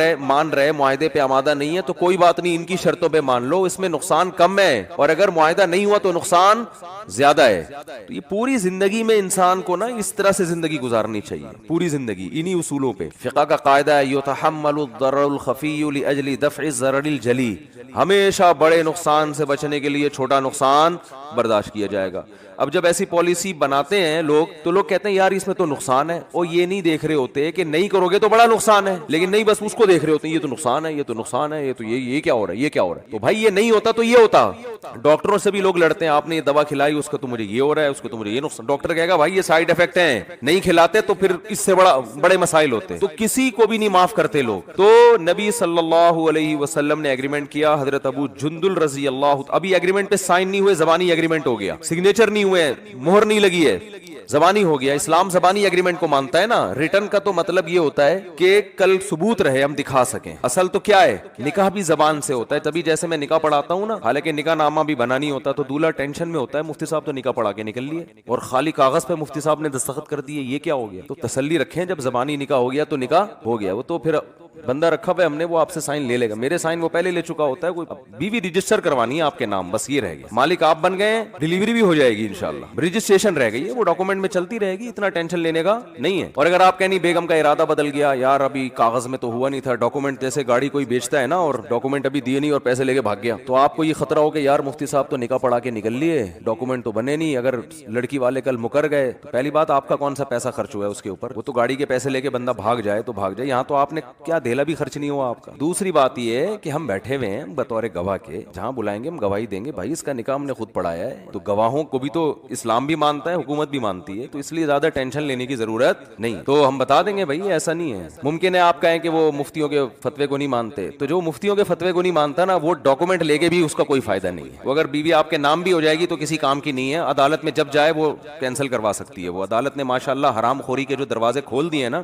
رہے، معاہدے پہ آمادہ نہیں ہے، تو کوئی بات نہیں، ان کی شرطوں پہ مان لو، اس میں نقصان کم ہے، اور اگر معاہدہ نہیں ہوا تو نقصان زیادہ ہے۔ تو یہ پوری زندگی میں انسان کو نا اس طرح سے زندگی گزارنی چاہیے، پوری زندگی انہی اصولوں پہ۔ فقہ کا قاعدہ ہے یتحمل الضرر الخفی لاجل دفع الضرر الجلی، ہمیشہ بڑے نقصان سے بچنے کے لیے چھوٹا نقصان برداشت کیا جائے گا۔ اب جب ایسی پالیسی بناتے ہیں لوگ تو لوگ کہتے ہیں یار اس میں تو نقصان ہے، اور یہ نہیں دیکھ رہے ہوتے کہ نہیں کرو گے تو بڑا نقصان ہے، لیکن نہیں بس اس کو دیکھ رہے ہوتے ہیں یہ تو نقصان ہے، یہ تو نقصان ہے، یہ تو یہ کیا ہو رہا ہے، یہ کیا ہو رہا ہے۔ تو بھائی یہ نہیں ہوتا تو یہ ہوتا۔ ڈاکٹروں سے بھی لوگ لڑتے ہیں، آپ نے یہ دوا کھلائی اس کو تو مجھے یہ ہو رہا ہے، اس کو تو مجھے یہ نقصان، ڈاکٹر کہے گا بھائی یہ سائیڈ افیکٹ ہیں، نہیں کھلاتے تو پھر اس سے بڑے مسائل ہوتے ہیں۔ تو کسی کو بھی نہیں معاف کرتے لوگ۔ تو نبی صلی اللہ علیہ وسلم نے ایگریمنٹ کیا، حضرت ابو جندل رضی اللہ، ابھی ایگریمنٹ پہ سائن نہیں ہوئے، زبانی ایگریمنٹ ہو گیا، سگنیچر نہیں ہوئے، مہر نہیں لگی ہے، زبانی ہو گیا۔ اسلام زبانی ایگریمنٹ کو مانتا ہے نا، ریٹن کا تو مطلب یہ ہوتا ہے کہ کل ثبوت رہے، ہم دکھا سکیں۔ اصل تو کیا ہے، نکاح بھی زبان سے ہوتا ہے، تبھی جیسے میں نکاح پڑھاتا ہوں نا، حالانکہ نکاح نامہ بھی بنا نہیں ہوتا تو دولہا ٹینشن میں ہوتا ہے، مفتی صاحب تو نکاح پڑھا کے نکل لیے، اور خالی کاغذ پہ مفتی صاحب نے دستخط کر دیے، یہ کیا ہو گیا؟ تو تسلی رکھیں، جب زبانی نکاح ہو گیا تو نکاح ہو گیا، وہ تو پھر بندہ رکھا ہوا ہے ہم نے، وہ آپ سے سائن لے لے گا، میرے سائن وہ پہلے لے چکا ہوتا ہے، کوئی بیوی رجسٹر کروانی ہے آپ کے نام، بس یہ رہ گیا، مالک آپ بن گئے، ڈیلیوری بھی ہو جائے گی انشاءاللہ، رجسٹریشن رہ گئی ہے، وہ ڈاکومنٹ میں چلتی رہے گی، اتنا ٹینشن لینے کا نہیں ہے۔ اور اگر آپ کہیں بیگم کا ارادہ بدل گیا، یار ابھی کاغذ میں تو ہوا نہیں تھا، ڈاکومنٹ جیسے گاڑی کوئی بیچتا ہے نا اور ڈاکومنٹ ابھی دیے نہیں اور پیسے لے کے بھاگ گیا، تو آپ کو یہ خطرہ ہو کہ یار مفتی صاحب تو نکاح پڑھا کے نکل لیے، ڈاکومنٹ تو بنے نہیں، اگر لڑکی والے کل مکر گئے تو پہلی بات آپ کا کون سا پیسہ خرچ ہوا ہے اس کے اوپر، وہ تو گاڑی کے پیسے لے کے بندہ بھاگ جائے تو بھاگ جائے، یہاں تو آپ نے کیا دھیلا بھی خرچ نہیں ہوا آپ کا۔ دوسری بات یہ ہے کہ ہم بیٹھے ہوئے ہیں بطور گواہ کے، جہاں بلائیں گے ہم گواہی دیں گے، بھائی اس کا نکاح ہم نے خود پڑھایا ہے، تو گواہوں کو بھی تو اسلام بھی مانتا ہے، حکومت بھی مانتی ہے، تو اس لیے زیادہ ٹینشن لینے کی ضرورت نہیں، تو ہم بتا دیں گے بھائی ایسا نہیں ہے۔ ممکن ہے آپ کہیں کہ وہ مفتیوں کے فتوے کو نہیں مانتے، تو جو مفتیوں کے فتوے کو نہیں مانتا نا، وہ ڈاکومنٹ لے کے بھی اس کا کوئی فائدہ نہیں ہے، وہ اگر بیوی آپ کے نام بھی ہو جائے گی تو کسی کام کی نہیں ہے، عدالت میں جب جائے وہ کینسل کروا سکتی ہے، وہ عدالت نے ماشاءاللہ حرام خوری کے جو دروازے کھول دیے نا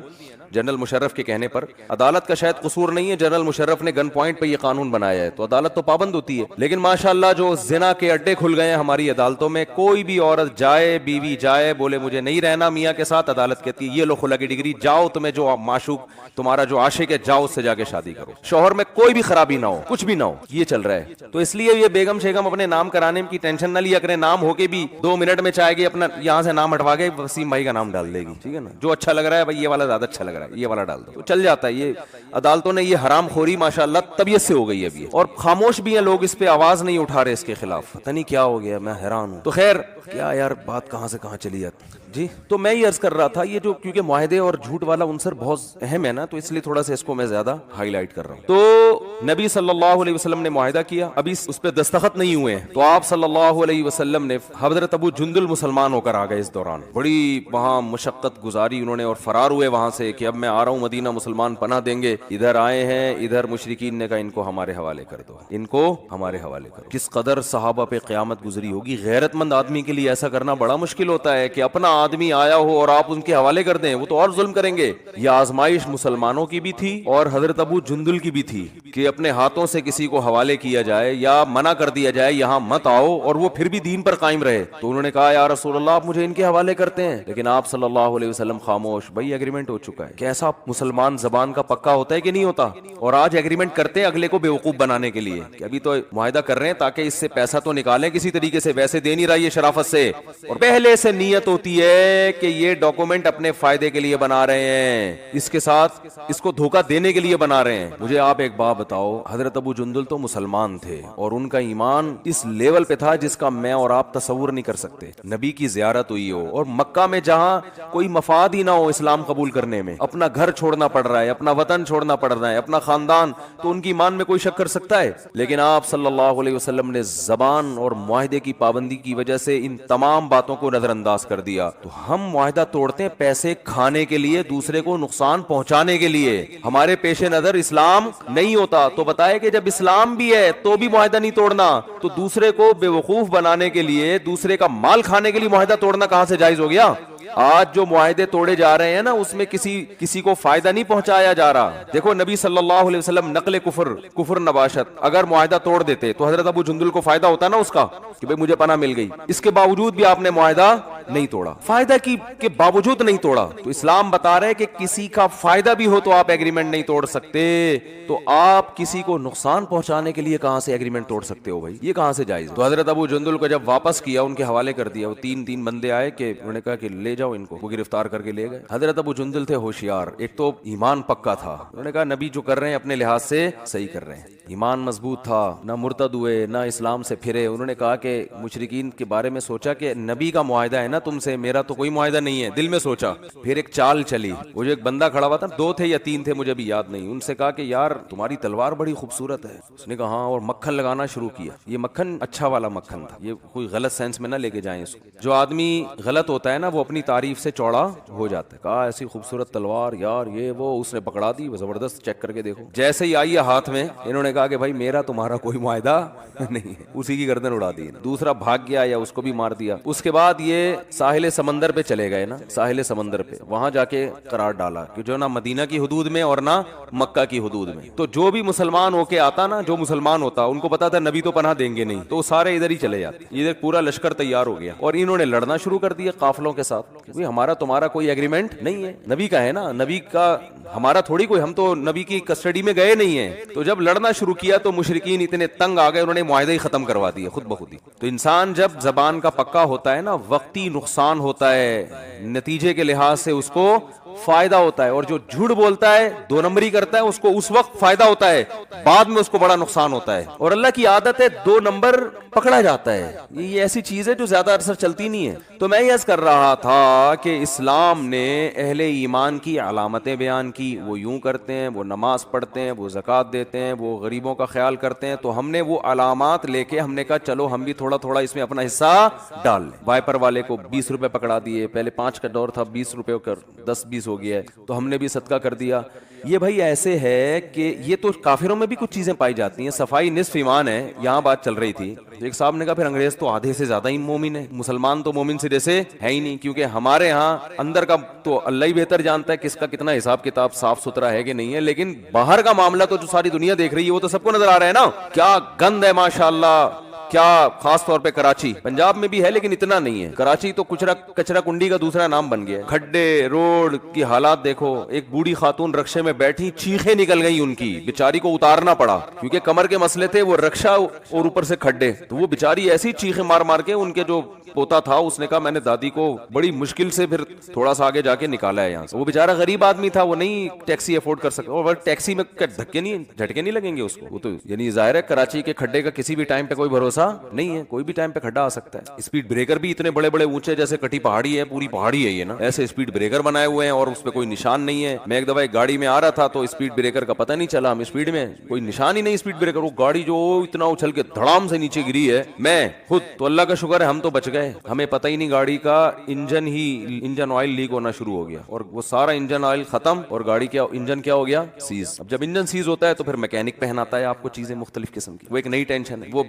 جنرل مشرف کے کہنے پر، عدالت کا شاید قصور نہیں ہے، جنرل مشرف نے گن پوائنٹ پہ یہ قانون بنایا ہے، تو عدالت تو پابند ہوتی ہے، لیکن ماشاءاللہ جو زنا کے اڈے کھل گئے ہیں ہماری عدالتوں میں، کوئی بھی عورت جائے، بیوی جائے، بولے مجھے نہیں رہنا میاں کے ساتھ، عدالت کہتی ہے یہ لو خلا کی ڈگری، جاؤ، تمہیں جو معشوق تمہارا جو عاشق ہے جاؤ اس سے جا کے شادی کرو، شوہر میں کوئی بھی خرابی نہ ہو، کچھ بھی نہ ہو، یہ چل رہا ہے۔ تو اس لیے یہ بیگم شیگم اپنے نام کرانے کی ٹینشن نہ لیا کریں، نام ہو کے بھی 2 منٹ میں چاہے گی اپنا یہاں سے نام ہٹوا کے وسیم بھائی کا نام ڈال دے گی، ٹھیک ہے نا، جو اچھا لگ رہا ہے بھائی یہ والا زیادہ اچھا لگ رہا ہے یہ والا ڈال دو، تو چل جاتا ہے۔ یہ عدالتوں نے یہ حرام خوری ماشاءاللہ طبیعت سے ہو گئی ہے ابھی، اور خاموش بھی ہیں لوگ، اس پہ آواز نہیں اٹھا رہے اس کے خلاف، پتہ نہیں کیا ہو گیا، میں حیران ہوں۔ تو خیر کیا یار بات کہاں سے کہاں چلی جاتی جی۔ تو میں یہ عرض کر رہا تھا، یہ جو کیونکہ معاہدے اور جھوٹ والا عنصر بہت اہم ہے نا، تو اس لیے تھوڑا سا اس کو میں زیادہ ہائی لائٹ کر رہا ہوں۔ تو نبی صلی اللہ علیہ وسلم نے معاہدہ کیا، ابھی اس پہ دستخط نہیں ہوئے ہیں، تو آپ صلی اللہ علیہ وسلم نے، حضرت ابو جندل مسلمان ہو کر آ گئے، اس دوران بڑی وہاں مشقت گزاری انہوں نے، اور فرار ہوئے وہاں سے کہ اب میں آ رہا ہوں مدینہ، مسلمان پناہ دیں گے، ادھر آئے ہیں، ادھر مشرکین نے کہا ان کو ہمارے حوالے کر دو، ان کو ہمارے حوالے کرو۔ کس قدر صحابہ پہ قیامت گزری ہوگی۔ غیرت مند آدمی کے لیے ایسا کرنا بڑا مشکل ہوتا ہے کہ اپنا آدمی آیا ہو اور آپ ان کے حوالے کر دیں, وہ تو اور ظلم کریں گے. یہ آزمائش مسلمانوں کی بھی تھی اور حضرت ابو جندل کی بھی تھی کہ اپنے ہاتھوں سے کسی کو حوالے کیا جائے یا منع کر دیا جائے یہاں مت آؤ, اور وہ پھر بھی دین پر قائم رہے. تو انہوں نے کہا یا رسول اللہ آپ مجھے ان کے حوالے کرتے ہیں, لیکن آپ صلی اللہ علیہ وسلم خاموش. بھائی ایگریمنٹ ہو چکا ہے. کیسا مسلمان زبان کا پکا ہوتا ہے کہ نہیں ہوتا, اور آج ایگریمنٹ کرتے ہیں اگلے کو بیوقوف بنانے کے لیے کہ ابھی تو معاہدہ کر رہے ہیں تاکہ اس سے پیسہ تو نکالیں کسی طریقے سے, ویسے دے نہیں رہا یہ شرافت سے, اور پہلے سے نیت ہوتی ہے کہ یہ ڈاکومنٹ اپنے فائدے کے لیے بنا رہے ہیں, اس کے ساتھ اس کو دھوکہ دینے کے لیے بنا رہے ہیں. مجھے آپ ایک بات بتاؤ, حضرت ابو جندل تو مسلمان تھے اور ان کا ایمان اس لیول پہ تھا جس کا میں اور آپ تصور نہیں کر سکتے. نبی کی زیارت ہوئی ہو اور مکہ میں جہاں کوئی مفاد ہی نہ ہو اسلام قبول کرنے میں, اپنا گھر چھوڑنا پڑ رہا ہے, اپنا وطن چھوڑنا پڑ رہا ہے, اپنا خاندان, تو ان کی ایمان میں کوئی شک کر سکتا ہے؟ لیکن آپ صلی اللہ علیہ وسلم نے زبان اور معاہدے کی پابندی کی وجہ سے ان تمام باتوں کو نظر انداز کر دیا. تو ہم معاہدہ توڑتے ہیں پیسے کھانے کے لیے, دوسرے کو نقصان پہنچانے کے لیے. ہمارے پیش نظر اسلام نہیں ہوتا تو بتائے کہ جب اسلام بھی ہے تو بھی معاہدہ نہیں توڑنا, تو دوسرے کو بیوقوف بنانے کے لیے, دوسرے کا مال کھانے کے لیے معاہدہ توڑنا کہاں سے جائز ہو گیا؟ آج جو معاہدے توڑے جا رہے ہیں نا اس میں کسی کو فائدہ نہیں پہنچایا جا رہا. دیکھو نبی صلی اللہ علیہ وسلم نقل کفر نباشت, اگر معاہدہ توڑ دیتے تو حضرت ابو جندل کو فائدہ ہوتا نا اس کا کہ بھئی مجھے پناہ مل گئی, اس کے باوجود بھی آپ نے معاہدہ نہیں توڑا, فائدہ کی کے باوجود نہیں توڑا. تو اسلام بتا رہے کہ کسی کا فائدہ بھی ہو تو آپ ایگریمنٹ نہیں توڑ سکتے, تو آپ کسی کو نقصان پہنچانے کے لیے کہاں سے ایگریمنٹ توڑ سکتے ہو بھائی, یہ کہاں سے جائز؟ تو حضرت ابو جندل کو جب واپس کیا, ان کے حوالے کر دیا, وہ تین بندے آئے کہ انہوں نے کہا کہ لے جاؤ ان کو, وہ گرفتار کر کے لے گئے. حضرت ابو جندل تھے ہوشیار, ایک تو ایمان پکا تھا, انہوں نے کہا نبی جو کر رہے ہیں اپنے لحاظ سے صحیح کر رہے ہیں, ایمان مضبوط تھا, نہ مرتد ہوئے نہ اسلام سے پھرے. انہوں نے کہا کہ مشرکین کے بارے میں سوچا کہ نبی کا معاہدہ ہے نا تم سے, میرا تو کوئی معاہدہ نہیں ہے, دل میں سوچا. پھر ایک چال چلی, وہ جو ایک بندہ کھڑا ہوا تھا, 2 تھے یا 3 تھے مجھے بھی یاد نہیں, ان سے کہا کہ یار تمہاری تلوار بڑی خوبصورت ہے. اس نے کہا ہاں, اور مکھن لگانا شروع کیا. یہ مکھن اچھا والا مکھن تھا, یہ کوئی غلط سینس میں نہ لے کے جائیں اس کو. جو آدمی غلط ہوتا ہے نا وہ اپنی تعریف سے چوڑا ہو جاتا ہے. کہا ایسی خوبصورت تلوار یار یہ وہ, اس نے پکڑا دی, زبردست, چیک کر کے دیکھو. جیسے ہی آئی ہاتھ میں, انہوں نے کہا کہ بھائی میرا تمہارا کوئی معاہدہ نہیں ہے, اسی کی گردن اڑا دی. دوسرا بھاگ گیا یا اس کو بھی مار دیا. اس کے بعد یہ ساحل سمندر پہ چلے گئے نا, ساحل سمندر پہ, وہاں جا کے قرار ڈالا کہ جو نہ مدینہ کی حدود میں اور نہ مکہ کی حدود میں. تو جو بھی مسلمان ہو کے آتا نا, جو مسلمان ہوتا, ان کو پتا تھا نبی تو پناہ دیں گے نہیں, تو سارے ادھر ہی چلے جاتے. ادھر پورا لشکر تیار ہو گیا اور انہوں نے لڑنا شروع کر دیا قافلوں کے ساتھ. ہمارا تمہارا کوئی ایگریمنٹ نہیں ہے, نبی کا ہے نا, نبی کا, ہمارا تھوڑی کوئی, ہم تو نبی کی کسٹڈی میں گئے نہیں ہیں. تو جب لڑنا شروع کیا تو مشرکین اتنے تنگ آ گئے, انہوں نے معاہدہ ہی ختم کروا دیا خود بخود ہی. تو انسان جب زبان کا پکا ہوتا ہے نا, وقتی نقصان ہوتا ہے, نتیجے کے لحاظ سے اس کو فائدہ ہوتا ہے, اور جو جھوٹ بولتا ہے, 2 نمبری کرتا ہے, اس کو اس وقت فائدہ ہوتا ہے, بعد میں اس کو بڑا نقصان ہوتا ہے. اور اللہ کی عادت ہے 2 نمبر پکڑا جاتا ہے, یہ ایسی چیز ہے جو زیادہ عرصہ چلتی نہیں ہے. تو میں یہ عرض کر رہا تھا کہ اسلام نے اہل ایمان کی علامتیں بیان کی. وہ یوں کرتے ہیں, وہ نماز پڑھتے ہیں, وہ زکوٰۃ دیتے ہیں, وہ غریبوں کا خیال کرتے ہیں. تو ہم نے وہ علامات لے کے ہم نے کہا چلو ہم بھی تھوڑا تھوڑا اس میں اپنا حصہ ڈال لیں. وائپر والے کو 20 روپے پکڑا دیے, پہلے 5 کا دور تھا, 20 روپے کر 10-20 ہو گیا ہے, تو ہم نے بھی صدقہ کر دیا. یہ بھائی ایسے ہے کہ یہ تو کافروں میں بھی کچھ چیزیں پائی جاتی ہیں. صفائی نصف ایمان ہے, یہاں بات چل رہی تھی. ایک صاحب نے کہا پھر انگریز تو آدھے سے زیادہ ہی مومن ہے, مسلمان تو مومن سرے سے ہے ہی نہیں, کیونکہ ہمارے ہاں اندر کا تو اللہ ہی بہتر جانتا ہے کس کا کتنا حساب کتاب صاف ستھرا ہے کہ نہیں ہے, لیکن باہر کا معاملہ تو جو ساری دنیا دیکھ رہی ہے وہ تو سب کو نظر آ رہا ہے نا. کیا گند ہے ماشاءاللہ, کیا, خاص طور پہ کراچی, پنجاب میں بھی ہے لیکن اتنا نہیں ہے. کراچی تو کچرا کنڈی کا دوسرا نام بن گیا. کھڈے, روڈ کی حالات دیکھو. ایک بوڑھی خاتون رکشے میں بیٹھی, چیخیں نکل گئی ان کی, بیچاری کو اتارنا پڑا کیونکہ کمر کے مسئلے تھے, وہ رکشا اور اوپر سے کھڈے. تو وہ بیچاری ایسی چیخیں مار مار کے, ان کے جو پوتا تھا اس نے کہا میں نے دادی کو بڑی مشکل سے پھر تھوڑا سا آگے جا کے نکالا ہے یہاں سے. وہ بیچارہ غریب آدمی تھا, وہ نہیں ٹیکسی افورڈ کر سکتا, اور ٹیکسی میں جھٹکے نہیں لگیں گے اس کو. وہ تو یعنی ظاہر ہے کراچی کے کھڈے کا کسی بھی ٹائم پہ کوئی بھروسہ نہیں ہے, کوئی بھی ٹائم پہ کھڈا آ سکتا ہے. اسپیڈ بریکر بھی اتنے بڑے بڑے اونچے, جیسے کٹی پہاڑی ہے, پوری پہاڑی ہے یہ نا, ایسے اسپیڈ بریکر بنائے ہوئے ہیں اور اس پہ کوئی نشان نہیں ہے. میں ایک دفعہ ایک گاڑی میں آ رہا تھا تو اسپیڈ بریکر کا پتہ نہیں چلا, ہم اسپیڈ میں, کوئی نشان ہی نہیں اسپیڈ بریکر. وہ گاڑی جو اتنا اچھل کے دھڑام سے نیچے گری ہے, میں خود تو اللہ کا شکر ہے ہم تو بچ گئے, ہمیں پتہ ہی نہیں گاڑی کا انجن آئل لیک ہونا شروع ہو گیا, اور وہ سارا انجن آئل ختم, اور گاڑی کیا انجن کیا ہو گیا, سیز. اب جب انجن سیز ہوتا ہے تو پھر میکینک پہناتا ہے آپ کو چیزیں مختلف قسم کی, وہ ایک نئی ٹینشن ہے. وہ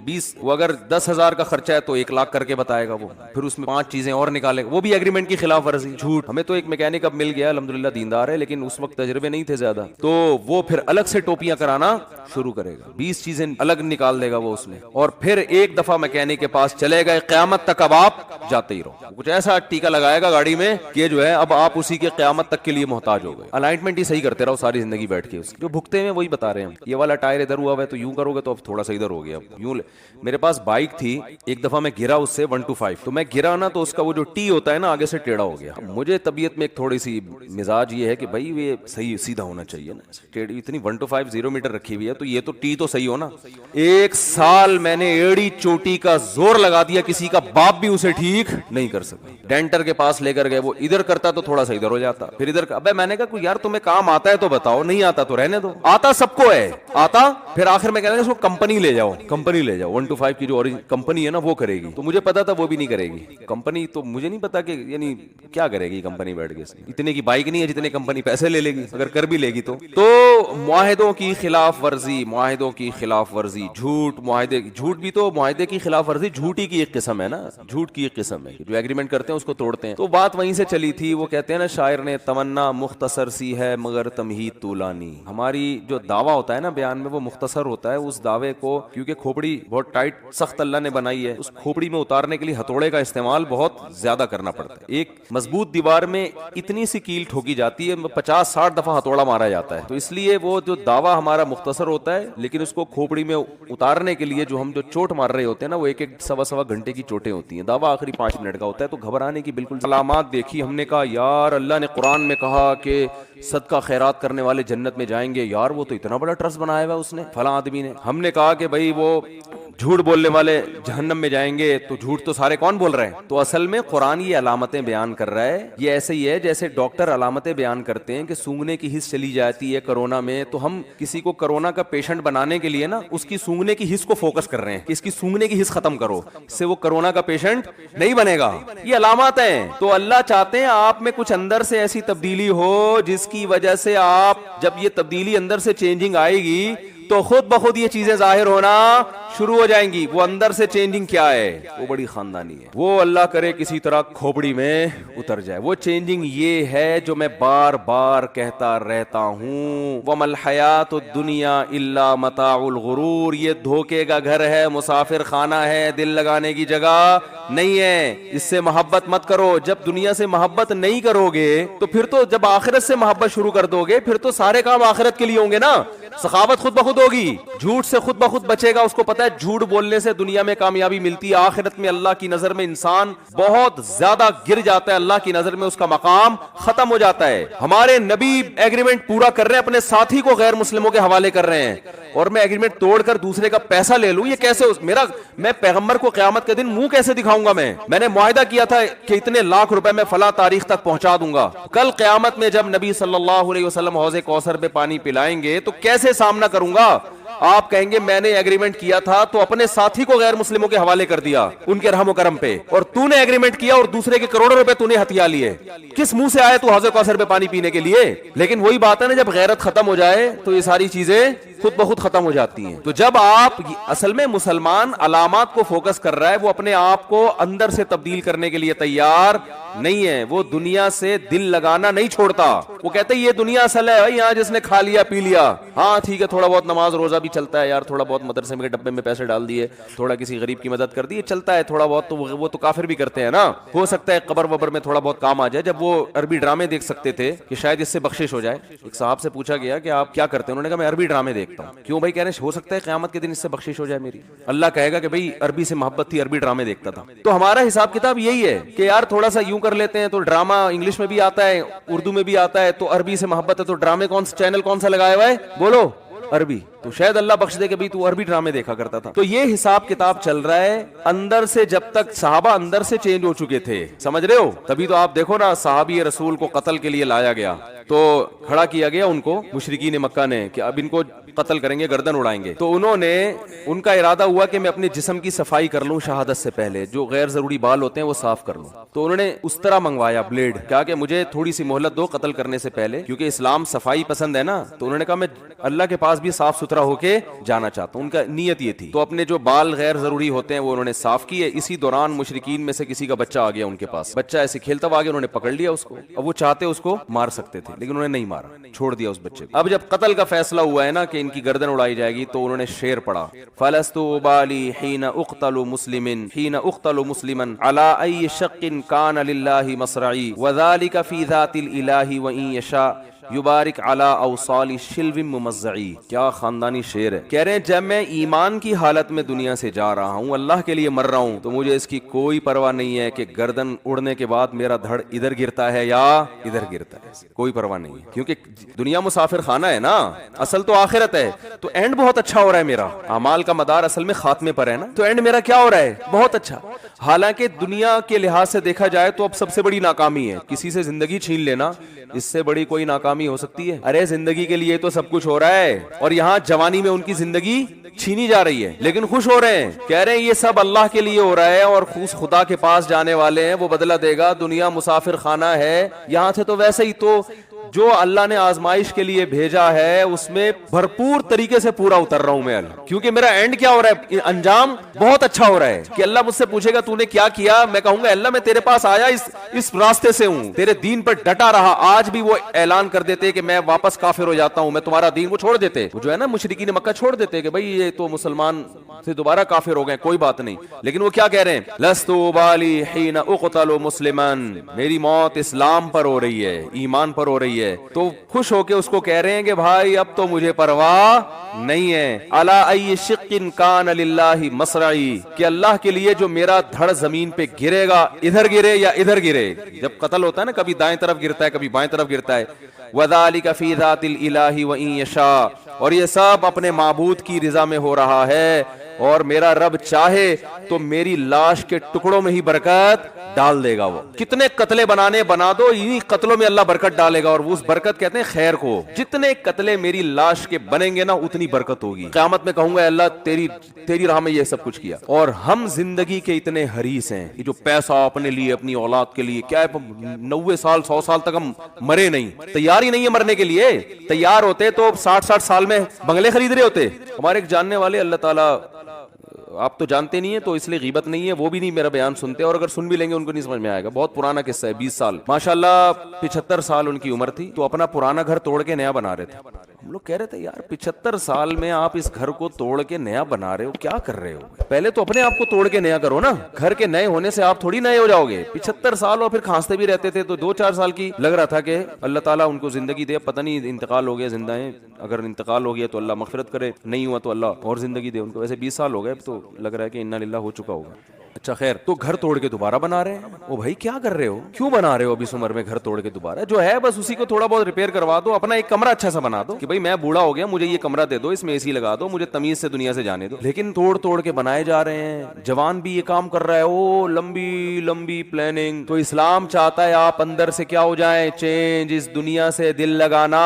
اگر 10,000 کا خرچہ ہے تو 1,00,000 کر کے بتائے گا وہ, پھر اس میں 5 چیزیں اور نکالے گا, وہ بھی ایگریمنٹ کی خلاف ورزی, جھوٹ. ہمیں تو ایک میکینک اب مل گیا الحمدللہ دیندار ہے, لیکن اس وقت تجربے نہیں تھے زیادہ, تو وہ پھر الگ سے ٹوپیاں کرانا شروع کرے گا, 20 چیزیں الگ نکال دے گا وہ اس میں, اور پھر ایک دفعہ میکینک کے پاس چلے گئے, قیامت تک اب آپ جاتے ہی رہو. کچھ ایسا ٹیکا لگائے گا گاڑی میں کہ جو ہے اب آپ اسی کے قیامت تک کے لیے محتاج ہو گئے. الائنمنٹ ہی صحیح کرتے رہو ساری زندگی بیٹھ کے, جو بھگتے ہیں وہی بتا رہے ہیں. یہ والا ٹائر ادھر ہوا ہے تو یوں کرو گے تو اب تھوڑا سا ادھر ہو گیا, اب یوں. میرے پاس بائک تھی, ایک دفعہ میں گرا اس سے 125, تو میں گرا نا تو اس کا وہ جو ٹی ہوتا ہے نا آگے سے ٹیڑھا ہو گیا. مجھے طبیعت میں ایک تھوڑی سی مزاج یہ ہے کہ بھائی یہ صحیح سیدھا ہونا چاہیے نا, اتنی 125 0 میٹر رکھی ہوئی ہے تو یہ تو ٹی تو صحیح ہو نا. 1 سال میں نے ایڑی چوٹی کا زور لگا دیا, کسی کا باپ بھی اسے ٹھیک نہیں کر سکا. ڈینٹر کے پاس لے کر گئے, وہ ادھر کرتا تو تھوڑا سا ادھر ہو جاتا, پھر ادھر. ابے میں نے کہا یار تمہیں کام آتا ہے تو بتاؤ, نہیں آتا تو رہنے دو. آتا سب کو ہے, آتا. پھر آخر میں کہنے اس کو کمپنی لے جاؤ, کمپنی لے جاؤ. 125 کی جو کمپنی ہے نا وہ کرے گی, تو مجھے پتا تھا وہ بھی نہیں کرے گی کمپنی. تو مجھے نہیں پتا کہ یعنی کیا کرے گی کمپنی بیٹھ کے, اتنے کی بائک نہیں ہے جتنے کمپنی پیسے لے لے گی, اگر کر بھی لے گی تو. معاہدوں کی خلاف ورزی, معاہدوں کی خلاف ورزی, جھوٹ. معاہدے, جھوٹ بھی تو معاہدے کی خلاف ورزی جھوٹ ہی کی ایک قسم ہے نا, جھوٹ کی ایک قسم ہے, جو ایگریمنٹ کرتے ہیں اس کو توڑتے ہیں. تو بات وہیں سے چلی تھی. وہ کہتے ہیں نا شاعر نے, تمنا مختصر سی ہے مگر تمہید طولانی. ہماری جو دعویٰ ہوتا ہے نا بیان میں وہ مختصر ہوتا ہے. اس دعوے کو کیونکہ کھوپڑی بہت ٹائٹ سخت اللہ نے بنائی ہے, اس کھوپڑی میں اتارنے کے لیے ہتھوڑے کا استعمال بہت زیادہ کرنا پڑتا ہے. ایک مضبوط دیوار میں اتنی سی کیل ٹھوکی جاتی ہے, 50-60 دفعہ ہتھوڑا مارا جاتا ہے. تو اس لیے وہ جو دعویٰ ہمارا مختصر ہوتا ہے, لیکن اس کو کھوپڑی میں اتارنے کے لیے جو ہم جو چوٹ مار رہے ہوتے ہیں نا وہ 1-1 گھنٹے کی چوٹیں ہوتی ہیں. دعویٰ آخری 5 منٹ کا ہوتا ہے. تو گھبرانے کی بالکل علامات دیکھی ہم نے, کہا یار اللہ نے قرآن میں کہا کہ صدقہ خیرات کرنے والے جنت میں جائیں گے. یار وہ تو اتنا بڑا ٹرسٹ بنایا ہوا ہے اس نے, فلاں آدمی نے. ہم نے کہا کہ بھائی وہ جھوٹ بولنے والے جہنم میں جائیں گے, تو جھوٹ تو سارے کون بول رہے ہیں؟ تو اصل میں قرآن یہ علامتیں بیان کر رہا ہے. یہ ایسے ہی ہے جیسے ڈاکٹر علامتیں بیان کرتے ہیں کہ سونگنے کی حس چلی جاتی ہے کرونا میں, تو ہم کسی کو کرونا کا پیشنٹ بنانے کے لیے نا اس کی سونگنے کی حس کو فوکس کر رہے ہیں کہ اس کی سونگنے کی حس ختم کرو, اس سے وہ کرونا کا پیشنٹ نہیں بنے گا. یہ علامات ہیں. تو اللہ چاہتے ہیں آپ میں کچھ اندر سے ایسی تبدیلی ہو جس کی وجہ سے آپ, جب یہ تبدیلی اندر سے چینجنگ آئے گی تو خود بخود یہ چیزیں ظاہر ہونا شروع ہو جائیں گی. وہ اندر سے چینجنگ کیا ہے؟ وہ بڑی خاندانی ہے. وہ اللہ کرے کسی طرح کھوپڑی میں اتر جائے. وہ چینجنگ یہ ہے جو میں بار بار کہتا رہتا ہوں, وَمَا الْحَيَاةُ الدُّنْيَا إِلَّا مَتَاعُ الْغُرُورِ. یہ دھوکے کا گھر ہے, مسافر خانہ ہے, دل لگانے کی جگہ نہیں ہے. اس سے محبت مت کرو. جب دنیا سے محبت نہیں کرو گے تو پھر تو جب آخرت سے محبت شروع کر دو گے پھر تو سارے کام آخرت کے لیے ہوں گے نا. سخاوت خود بخود ہوگی, جھوٹ سے خود بخود بچے گا. اس کو پتا ہے جھوٹ بولنے سے دنیا میں کامیابی ملتی ہے, آخرت میں اللہ کی نظر میں انسان بہت زیادہ گر جاتا ہے, اللہ کی نظر میں اس کا مقام ختم ہو جاتا ہے. ہمارے نبی ایگریمنٹ پورا کر رہے ہیں, اپنے ساتھی کو غیر مسلموں کے حوالے کر رہے ہیں, اور میں ایگریمنٹ توڑ کر دوسرے کا پیسہ لے لوں, یہ کیسے؟ میں پیغمبر کو قیامت کے دن منہ کیسے دکھاؤں گا؟ میں نے معاہدہ کیا تھا کہ اتنے لاکھ روپے میں فلاں تاریخ تک پہنچا دوں گا. کل قیامت میں جب نبی صلی اللہ علیہ وسلم حوض کوثر پہ پانی پلائیں گے تو کیسے سامنا کروں گا؟ آپ کہیں گے میں نے ایگریمنٹ کیا تھا تو اپنے ساتھی کو غیر مسلموں کے حوالے کر دیا ان کے رحم و کرم پہ, اور تو نے ایگریمنٹ کیا اور دوسرے کے کروڑوں روپے تو نے ہتھیا لیے. کس منہ سے آئے تو حوض کوثر پہ پانی پینے کے لیے؟ لیکن وہی بات ہے نا, جب غیرت ختم ہو جائے تو یہ ساری چیزیں خود بخود ختم ہو جاتی ہیں. تو جب آپ, اصل میں مسلمان علامات کو فوکس کر رہا ہے, وہ اپنے آپ کو اندر سے تبدیل کرنے کے لیے تیار نہیں ہے. وہ دنیا سے دل لگانا نہیں چھوڑتا. وہ کہتے ہیں یہ دنیا اصل ہے بھائی, یہاں جس نے کھا لیا پی لیا, ہاں ٹھیک ہے تھوڑا بہت نماز روزہ بھی چلتا ہے یار, تھوڑا بہت مدرسے میں ڈبے میں پیسے ڈال دیے, تھوڑا کسی غریب کی مدد کر دی, چلتا ہے تھوڑا بہت. تو وہ تو کافر بھی کرتے ہیں نا. ہو سکتا ہے قبر وبر میں تھوڑا بہت کام آ جائے. جب وہ عربی ڈرامے دیکھ سکتے تھے کہ شاید اس سے بخشش ہو جائے, ایک صاحب سے پوچھا گیا کہ آپ کیا کرتے ہیں؟ انہوں نے کہا میں عربی ڈرامے دیکھتا ہوں. کیوں بھائی؟ کہہ رہے ہیں ہو سکتا ہے قیامت کے دن اس سے بخشش ہو جائے میری. اللہ کہے گا کہ بھائی عربی سے محبت تھی, عربی ڈرامے دیکھتا تھا. تو ہمارا حساب کتاب یہی ہے کہ یار تھوڑا سا یوں کر لیتے ہیں تو ڈرامہ انگلش میں بھی آتا ہے, اردو میں بھی آتا ہے, تو عربی سے محبت ہے تو ڈرامے کون سا چینل کون سا لگایا ہوا ہے؟ بولو عربی. تو شاید اللہ بخش دے کہ بھئی تو عربی ڈرامے دیکھا کرتا تھا. تو یہ حساب کتاب چل رہا ہے اندر سے. جب تک صحابہ اندر سے چینج ہو چکے تھے, سمجھ رہے ہو, تبھی تو آپ دیکھو نا صحابی رسول کو قتل کے لیے لایا گیا تو کھڑا کیا گیا ان کو مشرکین مکہ نے کہ اب ان کو قتل کریں گے, گردن اڑائیں گے. تو انہوں نے, ان کا ارادہ ہوا کہ میں اپنے جسم کی صفائی کر لوں شہادت سے پہلے, جو غیر ضروری بال ہوتے ہیں وہ صاف کر لوں. تو انہوں نے اس طرح منگوایا بلیڈ, کہا کہ مجھے تھوڑی سی مہلت دو قتل کرنے سے پہلے, کیونکہ اسلام صفائی پسند ہے نا. تو انہوں نے کہا میں اللہ کے پاس بھی صاف ستھرا ہو کے جانا چاہتا ہوں. ان کا نیت یہ تھی. تو اپنے جو بال غیر ضروری ہوتے ہیں وہ انہوں نے صاف کیے. اسی دوران مشرکین میں سے کسی کا بچہ آ گیا ان کے پاس, بچہ ایسے کھیلتا ہوا آ گیا, انہوں نے پکڑ لیا اس کو. اب وہ چاہتے اس کو مار سکتے تھے لیکن انہوں نے نہیں مارا, چھوڑ دیا اس بچے کو. اب جب قتل کا فیصلہ ہوا ہے نا کہ ان کی گردن اڑائی جائے گی, تو انہوں نے شعر پڑھا, فلست ابالی حین اقتل مسلما حین اقتل مسلما علی ای شق کان للہ مصرعی وذلک فی ذات الالہ وان یشاء یبارک علی اوصال شلو ممزعی. کیا خاندانی شعر ہے. کہہ رہے ہیں جب میں ایمان کی حالت میں دنیا سے جا رہا ہوں, اللہ کے لیے مر رہا ہوں, تو مجھے اس کی کوئی پرواہ نہیں ہے کہ گردن اڑنے کے بعد میرا دھڑ ادھر گرتا ہے یا ادھر گرتا ہے, کوئی پرواہ نہیں ہے. کیونکہ دنیا مسافر خانہ ہے نا, اصل تو آخرت ہے. تو اینڈ بہت اچھا ہو رہا ہے میرا, اعمال کا مدار اصل میں خاتمے پر ہے نا. تو اینڈ میرا کیا ہو رہا ہے, بہت اچھا. حالانکہ دنیا کے لحاظ سے دیکھا جائے تو اب سب سے بڑی ناکامی ہے کسی سے زندگی چھین لینا, اس سے بڑی کوئی ناکامی ہو سکتی ہے. ارے زندگی کے لیے تو سب کچھ ہو رہا ہے, اور یہاں جوانی میں ان کی زندگی چھینی جا رہی ہے لیکن خوش ہو رہے ہیں. کہہ رہے ہیں یہ سب اللہ کے لیے ہو رہا ہے, اور خدا کے پاس جانے والے ہیں, وہ بدلہ دے گا. دنیا مسافر خانہ ہے, یہاں سے تو ویسے ہی تو جو اللہ نے آزمائش کے لیے بھیجا ہے اس میں بھرپور طریقے سے پورا اتر رہا ہوں میں اللہ, کیونکہ میرا اینڈ کیا ہو رہا ہے, انجام بہت اچھا ہو رہا ہے. کہ اللہ مجھ سے پوچھے گا تو نے کیا کیا, میں کہوں گا اللہ میں تیرے پاس آیا اس راستے سے ہوں, تیرے دین پر ڈٹا رہا. آج بھی وہ اعلان کر دیتے کہ میں واپس کافر ہو جاتا ہوں, میں تمہارا دین, وہ چھوڑ دیتے, وہ جو ہے نا مشرکین مکہ چھوڑ دیتے کہ بھائی یہ تو مسلمان سے دوبارہ کافر ہو گئے, کوئی بات نہیں. لیکن وہ کیا کہہ رہے ہیں, لست ابالی حین اقتل مسلما, میری موت اسلام پر ہو رہی ہے, ایمان پر ہو رہی ہے. تو خوش ہو کے اس کو کہہ رہے ہیں کہ بھائی اب تو مجھے پرواہ نہیں ہے. علی ای شق کان للہ مصرعی, کہ اللہ کے لیے جو میرا دھڑ زمین پہ گرے گا, ادھر گرے یا ادھر گرے. جب قتل ہوتا ہے نا, کبھی دائیں طرف گرتا ہے کبھی بائیں طرف گرتا ہے. وذالک فی ذات الالہ وان یشاء, اور یہ سب اپنے معبود کی رضا میں ہو رہا ہے, اور میرا رب چاہے تو میری لاش کے ٹکڑوں میں ہی برکت ڈال دے گا. وہ کتنے قتلے بنانے بنا دو, انہی قتلوں میں اللہ برکت ڈالے گا. اور اس برکت کہتے ہیں خیر کو. جتنے قتلے میری لاش کے بنیں گے نا اتنی برکت ہوگی. قیامت میں کہوں گا اللہ تیری راہ میں یہ سب کچھ کیا. اور ہم زندگی کے اتنے حریص ہیں, یہ جو پیسہ اپنے لیے اپنی اولاد کے لیے, کیا ہے 90 سال 100 سال تک ہم مرے نہیں, تیار ہی نہیں ہے مرنے کے لیے. تیار ہوتے تو 60 سال میں بنگلے خرید رہے ہوتے. ہمارے ایک جاننے والے, اللہ تعالیٰ, آپ تو جانتے نہیں ہیں تو اس لیے غیبت نہیں ہے, وہ بھی نہیں میرا بیان سنتے, اور اگر سن بھی لیں گے ان کو نہیں سمجھ میں آئے گا. بہت پرانا قصہ ہے, 20 سال ماشاءاللہ 75 سال ان کی عمر تھی, تو اپنا پرانا گھر توڑ کے نیا بنا رہے تھے. ہم لوگ کہہ رہے تھے یار 75 سال میں آپ اس گھر کو توڑ کے نیا بنا رہے ہو, کیا کر رہے ہو؟ پہلے تو اپنے آپ کو توڑ کے نیا کرو نا. گھر کے نئے ہونے سے آپ تھوڑی نئے ہو جاؤ گے. 75 سال اور پھر کھانستے بھی رہتے تھے, تو 2-4 سال کی لگ رہا تھا کہ اللہ تعالیٰ ان کو زندگی دے. پتہ نہیں انتقال ہو گیا, زندہ ہیں, اگر انتقال ہو گیا تو اللہ مغفرت کرے, نہیں ہوا تو اللہ اور زندگی دے ان کو. ویسے 20 سال ہو گئے تو لگ رہا ہے کہ انا للہ ہو چکا ہوگا. اچھا خیر, تو گھر توڑ کے دوبارہ بنا رہے ہیں. او بھائی کیا کر رہے ہو, کیوں بنا رہے ہو اب اس عمر میں گھر توڑ کے دوبارہ؟ جو ہے بس اسی کو تھوڑا بہت ریپیئر کروا دو, اپنا ایک کمرہ اچھا سا بنا دو کہ بھائی میں بوڑھا ہو گیا, مجھے یہ کمرہ دے دو, اس میں اے سی لگا دو, مجھے تمیز سے دنیا سے جانے دو. لیکن توڑ کے بنائے جا رہے ہیں. جوان بھی یہ کام کر رہا ہے, او لمبی لمبی پلاننگ. تو اسلام چاہتا ہے آپ اندر سے کیا ہو جائیں, چینج. اس دنیا سے دل لگانا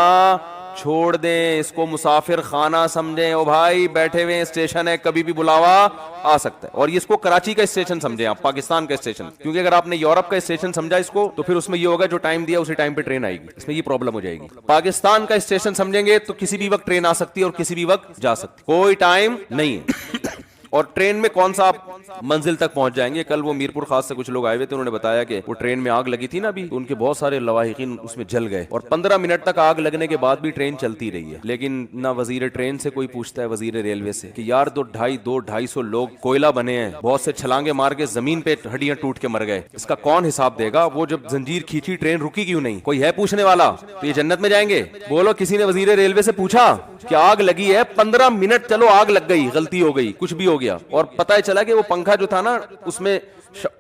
چھوڑ دیں, اس کو مسافر خانہ سمجھیں. او بھائی بیٹھے ہوئے اسٹیشن ہے, کبھی بھی بلاوا آ سکتا ہے. اور اس کو کراچی کا اسٹیشن سمجھیں آپ, پاکستان کا اسٹیشن, کیونکہ اگر آپ نے یورپ کا اسٹیشن سمجھا اس کو تو پھر اس میں یہ ہوگا جو ٹائم دیا اسی ٹائم پہ ٹرین آئے گی, اس میں یہ پرابلم ہو جائے گی. پاکستان کا اسٹیشن سمجھیں گے تو کسی بھی وقت ٹرین آ سکتی ہے اور کسی بھی وقت جا سکتی, کوئی ٹائم نہیں ہے. اور ٹرین میں کون سا آپ منزل تک پہنچ جائیں گے. کل وہ میرپور خاص سے کچھ لوگ آئے ہوئے تھے, انہوں نے بتایا کہ وہ ٹرین میں آگ لگی تھی نا ابھی, تو ان کے بہت سارے لواحقین اس میں جل گئے, اور 15 منٹ تک آگ لگنے کے بعد بھی ٹرین چلتی رہی ہے. لیکن نہ وزیر ٹرین سے کوئی پوچھتا ہے, وزیر ریلوے سے, کہ یار 250 لوگ کوئلہ بنے ہیں, بہت سے چھلانگے مار کے زمین پہ ہڈیاں ٹوٹ کے مر گئے, اس کا کون حساب دے گا؟ وہ جب زنجیر کھینچی ٹرین رکی کیوں نہیں؟ کوئی ہے پوچھنے والا؟ تو یہ جنت میں جائیں گے؟ بولو کسی نے وزیر ریلوے سے پوچھا کہ آگ لگی ہے 15 منٹ, چلو آگ لگ گئی, غلطی ہو گئی, کچھ بھی ہو ہو گیا اور پتہ چلا کہ وہ پنکھا جو تھا نا اس میں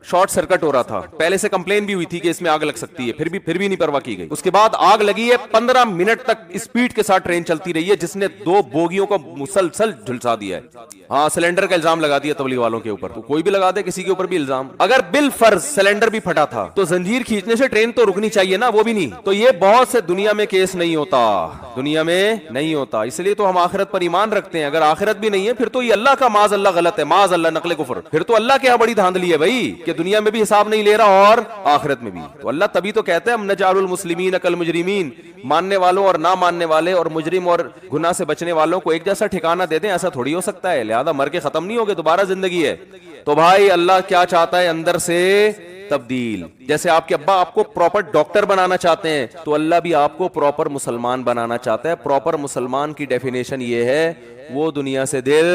شارٹ سرکٹ ہو رہا تھا. پہلے سے کمپلین بھی ہوئی تھی کہ اس میں آگ لگ سکتی ہے, پھر بھی نہیں پرواہ کی گئی. اس کے بعد آگ لگی ہے, 15 منٹ تک اسپیڈ کے ساتھ ٹرین چلتی رہی ہے جس نے 2 بوگیوں کو مسلسل جھلسا دیا ہے. ہاں سلنڈر کا الزام لگا دیا تبلیغ والوں کے اوپر, تو کوئی بھی لگا دے کسی کے اوپر بھی الزام. اگر بالفرض سلنڈر بھی پھٹا تھا تو زنجیر کھینچنے سے ٹرین تو رکنی چاہیے نا, وہ بھی نہیں. تو یہ بہت سے دنیا میں کیس نہیں ہوتا, دنیا میں نہیں ہوتا. اس لیے تو ہم آخرت پر ایمان رکھتے ہیں. اگر آخرت بھی نہیں ہے پھر تو یہ اللہ کا معاذ اللہ غلط ہے, معاذ اللہ نقل کفر. پھر تو اللہ کے یہاں بڑی دھاندلی ہے بھائی کہ دنیا میں بھی حساب نہیں لے رہا اور آخرت میں بھی. تو اللہ تبھی تو کہتا ہے ہم نجعل المسلمین کالمجرمین, ماننے والوں اور نہ ماننے والے اور مجرم اور گناہ سے بچنے والوں کو ایک جیسا ٹھکانہ دے دیں. ایسا تھوڑی ہو سکتا ہے. لہذا مر کے ختم نہیں ہوگے, دوبارہ زندگی ہے. تو بھائی اللہ کیا چاہتا ہے اندر سے تبدیل. جیسے آپ کے ابا آپ کو پراپر ڈاکٹر بنانا چاہتے ہیں تو اللہ بھی آپ کو پراپر مسلمان بنانا چاہتا ہے. پراپر مسلمان کی ڈیفینیشن یہ ہے وہ دنیا سے دل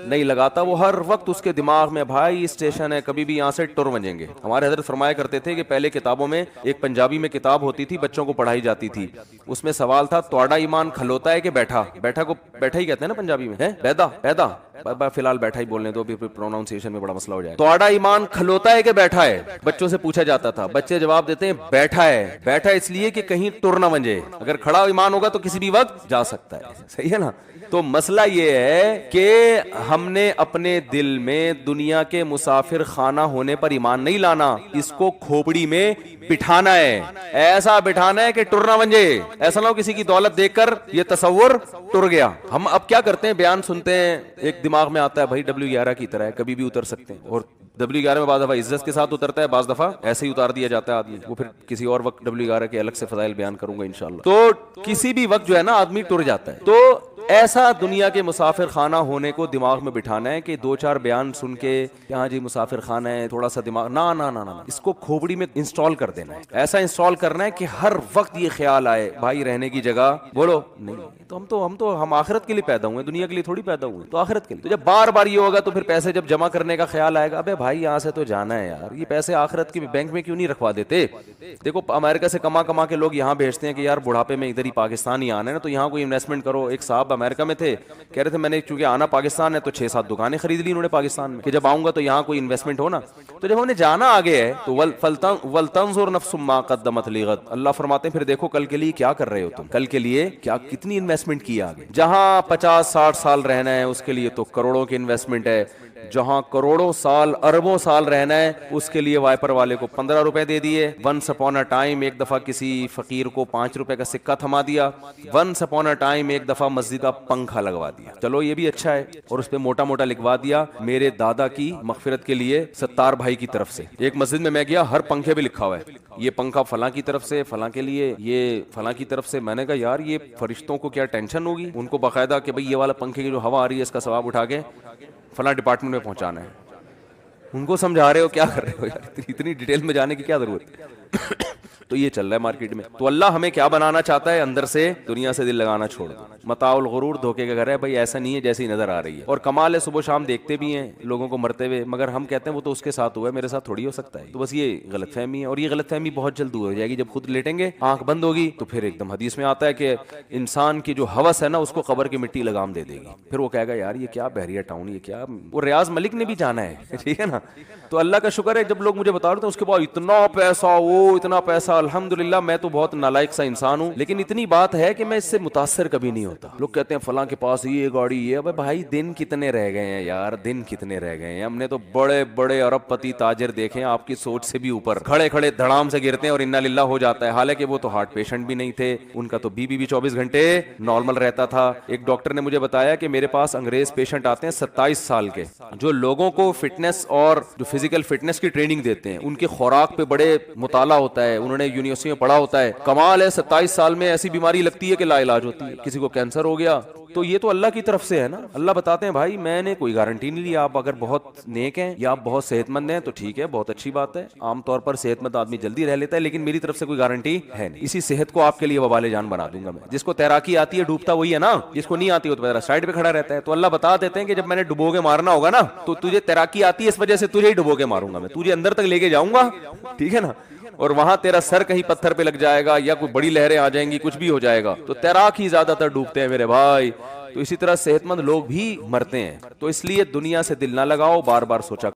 نہیں لگاتا, وہ ہر وقت اس کے دماغ میں بھائی اسٹیشن ہے, کبھی بھی یہاں سے ٹر بجیں گے. ہمارے حضرت فرمایا کرتے تھے کہ پہلے کتابوں میں ایک پنجابی میں کتاب ہوتی تھی, بچوں کو پڑھائی جاتی تھی. اس میں سوال تھا توڑا ایمان کھلوتا ہے کہ بیٹھا. بیٹھا کو بیٹھا ہی کہتے ہیں نا پنجابی میں, ہے بیدا بیدا, فی الحال بیٹھا ہی بولنے دو, پروناؤنسیشن میں بڑا مسئلہ ہو جائے. توڑا ایمان کھلوتا ہے کہ بیٹھا ہے, بچوں سے پوچھا جاتا تھا. بچے جواب دیتے ہیں بیٹھا ہے. بیٹھا اس لیے کہ کہیں ٹر نہ بجے, اگر کھڑا ایمان ہوگا تو کسی بھی وقت جا سکتا ہے. صحیح ہے نا. تو مسئلہ یہ ہے کہ ہم نے اپنے دل میں دنیا کے مسافر خانہ ہونے پر ایمان نہیں لانا, اس کو کھوپڑی میں بٹھانا ہے. ایسا بٹھانا ہے کہ ٹر نہ بنجے. ایسا نہ ہو کسی کی دولت دیکھ کر یہ تصور ٹر گیا. ہم اب کیا کرتے ہیں, بیان سنتے ہیں, ایک دماغ میں آتا ہے بھائی W11 کی طرح ہے, کبھی بھی اتر سکتے ہیں. اور W11 میں بعض دفعہ عزت کے ساتھ اترتا ہے, بعض دفعہ ایسے ہی اتار دیا جاتا ہے آدمی. وہ پھر کسی اور وقت W11 کے الگ سے فضائل بیان کروں گا انشاءاللہ. تو کسی بھی وقت جو ہے نا آدمی ٹر جاتا ہے. تو ایسا دنیا کے مسافر خانہ ہونے کو دماغ میں بٹھانا ہے کہ 2-4 بیان سن کے ہاں جی مسافر خانہ ہے, تھوڑا سا دماغ نہ اس کو کھوپڑی میں انسٹال کر دینا ہے. ایسا انسٹال کرنا ہے کہ ہر وقت یہ خیال آئے بھائی رہنے کی جگہ بولو نہیں. تو ہم آخرت کے لیے پیدا ہوئے, دنیا کے لیے تھوڑی پیدا ہوئے, تو آخرت کے لیے. تو جب بار بار یہ ہوگا تو پھر پیسے جب جمع کرنے کا خیال آئے گا, ابے بھائی یہاں سے تو جانا ہے یار, یہ پیسے آخرت کے بینک میں کیوں نہیں رکھوا دیتے. دیکھو امریکہ سے کما کے لوگ یہاں بھیجتے ہیں کہ یار بڑھاپے میں ادھر ہی پاکستان ہی آنا ہے نا, تو یہاں کوئی انویسٹمنٹ کرو. ایک صاحب امریکہ میں تھے, کہہ رہے تھے میں نے چونکہ آنا پاکستان ہے تو 6-7 دکانیں خرید لی انہوں نے پاکستان میں کہ جب آؤں گا تو یہاں کوئی انویسٹمنٹ ہو نا. تو جب ہم نے جانا آگے ہے تو ولتنظر نفس ما قدمت لغد, اللہ فرماتے ہیں پھر دیکھو کل کے لیے کیا کر رہے ہو تم, کل کے لیے کیا کتنی انویسٹمنٹ کی آگے. جہاں 50-60 سال رہنا ہے اس کے لیے تو کروڑوں کی انویسٹمنٹ ہے, جہاں کروڑوں سال اربوں سال رہنا ہے اس کے لیے وائپر والے کو 15 روپے دے دیے. ونس اپون اے ٹائم ایک دفعہ کسی فقیر کو 5 روپے کا سکہ تھما دیا. ونس اپون اے ٹائم ایک دفعہ مسجد کا پنکھا لگوا دیا, چلو یہ بھی اچھا ہے. اور اس پہ موٹا موٹا لکھوا دیا میرے دادا کی مغفرت کے لیے ستار بھائی کی طرف سے. ایک مسجد میں گیا, ہر پنکھے پہ لکھا ہوا ہے یہ پنکھا فلاں کی طرف سے, فلاں کے لیے, یہ فلاں کی طرف سے. میں نے کہا یار یہ فرشتوں کو کیا ٹینشن ہوگی, ان کو باقاعدہ کہ بھئی یہ والا پنکھے کی جو ہوا آ رہی ہے اس کا ثواب اٹھا کے فلاں ڈپارٹمنٹ میں پہنچانا ہے. ان کو سمجھا رہے ہو کیا کر رہے ہو یار, اتنی ڈیٹیل میں جانے کی کیا ضرورت ہے. تو یہ چل رہا ہے مارکیٹ میں. تو اللہ ہمیں کیا بنانا چاہتا ہے, اندر سے دنیا سے دل لگانا چھوڑ دو. متاع الغرور, دھوکے کا گھر ہے بھائی, ایسا نہیں ہے جیسی نظر آ رہی ہے. اور کمال ہے صبح شام دیکھتے بھی ہیں لوگوں کو مرتے ہوئے, مگر ہم کہتے ہیں وہ تو اس کے ساتھ ہوا ہے, میرے ساتھ تھوڑی ہو سکتا ہے. تو بس یہ غلط فہمی ہے, اور یہ غلط فہمی بہت جلد دور ہو جائے گی جب خود لیٹیں گے, آنکھ بند ہوگی تو پھر ایک دم حدیث میں آتا ہے کہ انسان کی جو ہوس ہے نا اس کو قبر کی مٹی لگام دے دے گی. پھر وہ کہے گا یار یہ کیا بحریہ ٹاؤن, یہ کیا. وہ ریاض ملک نے بھی جانا ہے, ٹھیک ہے نا. تو اللہ کا شکر ہے جب لوگ مجھے بتا رہے تھے اس کے بعد اتنا پیسہ, وہ اتنا پیسہ, الحمدللہ. میں تو بہت نالائق سا انسان ہوں, لیکن اتنی بات ہے کہ میں اس سے متاثر کبھی نہیں ہوتا. لوگ کہتے ہیں فلاں کے پاس یہ گاڑی یہ, ابے بھائی دن کتنے رہ گئے ہیں یار, دن کتنے رہ گئے ہیں. ہم نے تو بڑے بڑے ارب پتی تاجر دیکھے ہیں آپ کی سوچ سے بھی اوپر, کھڑے کھڑے دھڑام سے گرتے ہیں اور انا للہ ہو جاتا ہے. حالانکہ وہ تو ہارٹ پیشنٹ بھی نہیں تھے, ان کا تو بی پی بھی 24 گھنٹے نارمل رہتا تھا. ایک ڈاکٹر نے مجھے بتایا کہ میرے پاس انگریز پیشنٹ آتے ہیں 27 سال کے, جو لوگوں کو فٹنس اور جو فزیکل فٹنس کی ٹریننگ دیتے ہیں. ان کے خوراک پہ بڑے مطالعہ ہوتا ہے, انہوں نے یونیورسٹی میں پڑھا ہوتا ہے. کمال ہے 27 سال میں ایسی بیماری لگتی ہے کہ لا علاج ہوتی ہے. کسی کو کینسر ہو گیا, تو یہ تو اللہ کی طرف سے ہے نا. اللہ بتاتے ہیں بھائی میں نے کوئی گارنٹی نہیں لی, آپ اگر بہت نیک ہیں یا آپ بہت صحت مند ہیں تو ٹھیک ہے, بہت اچھی بات ہے. عام طور پر صحت مند آدمی جلدی رہ لیتا ہے, لیکن میری طرف سے کوئی گارنٹی ہے نہیں. اسی صحت کو آپ کے لیے وبال جان بنا دوں گا میں. جس کو تیراکی آتی ہے ڈوبتا وہی ہے نا, جس کو نہیں آتی وہ تو سائڈ پہ کھڑا رہتا ہے. تو اللہ بتا دیتے ہیں کہ جب میں نے ڈبو کے مارنا ہوگا نا تو تجھے تیراکی آتی ہے اس وجہ سے تجھے ہی ڈبو کے ماروں گا میں, تجھے اندر تک لے کے جاؤں گا, ٹھیک ہے نا. اور وہاں تیرا سر کہیں پتھر پہ لگ جائے گا یا کوئی بڑی لہریں آ جائیں گی, کچھ بھی ہو جائے گا, تو تیراک ہی زیادہ تر ڈوبتے ہیں میرے بھائی. تو اسی طرح صحت مند لوگ بھی مرتے ہیں. تو اس لیے دنیا سے دل نہ لگاؤ, بار بار سوچا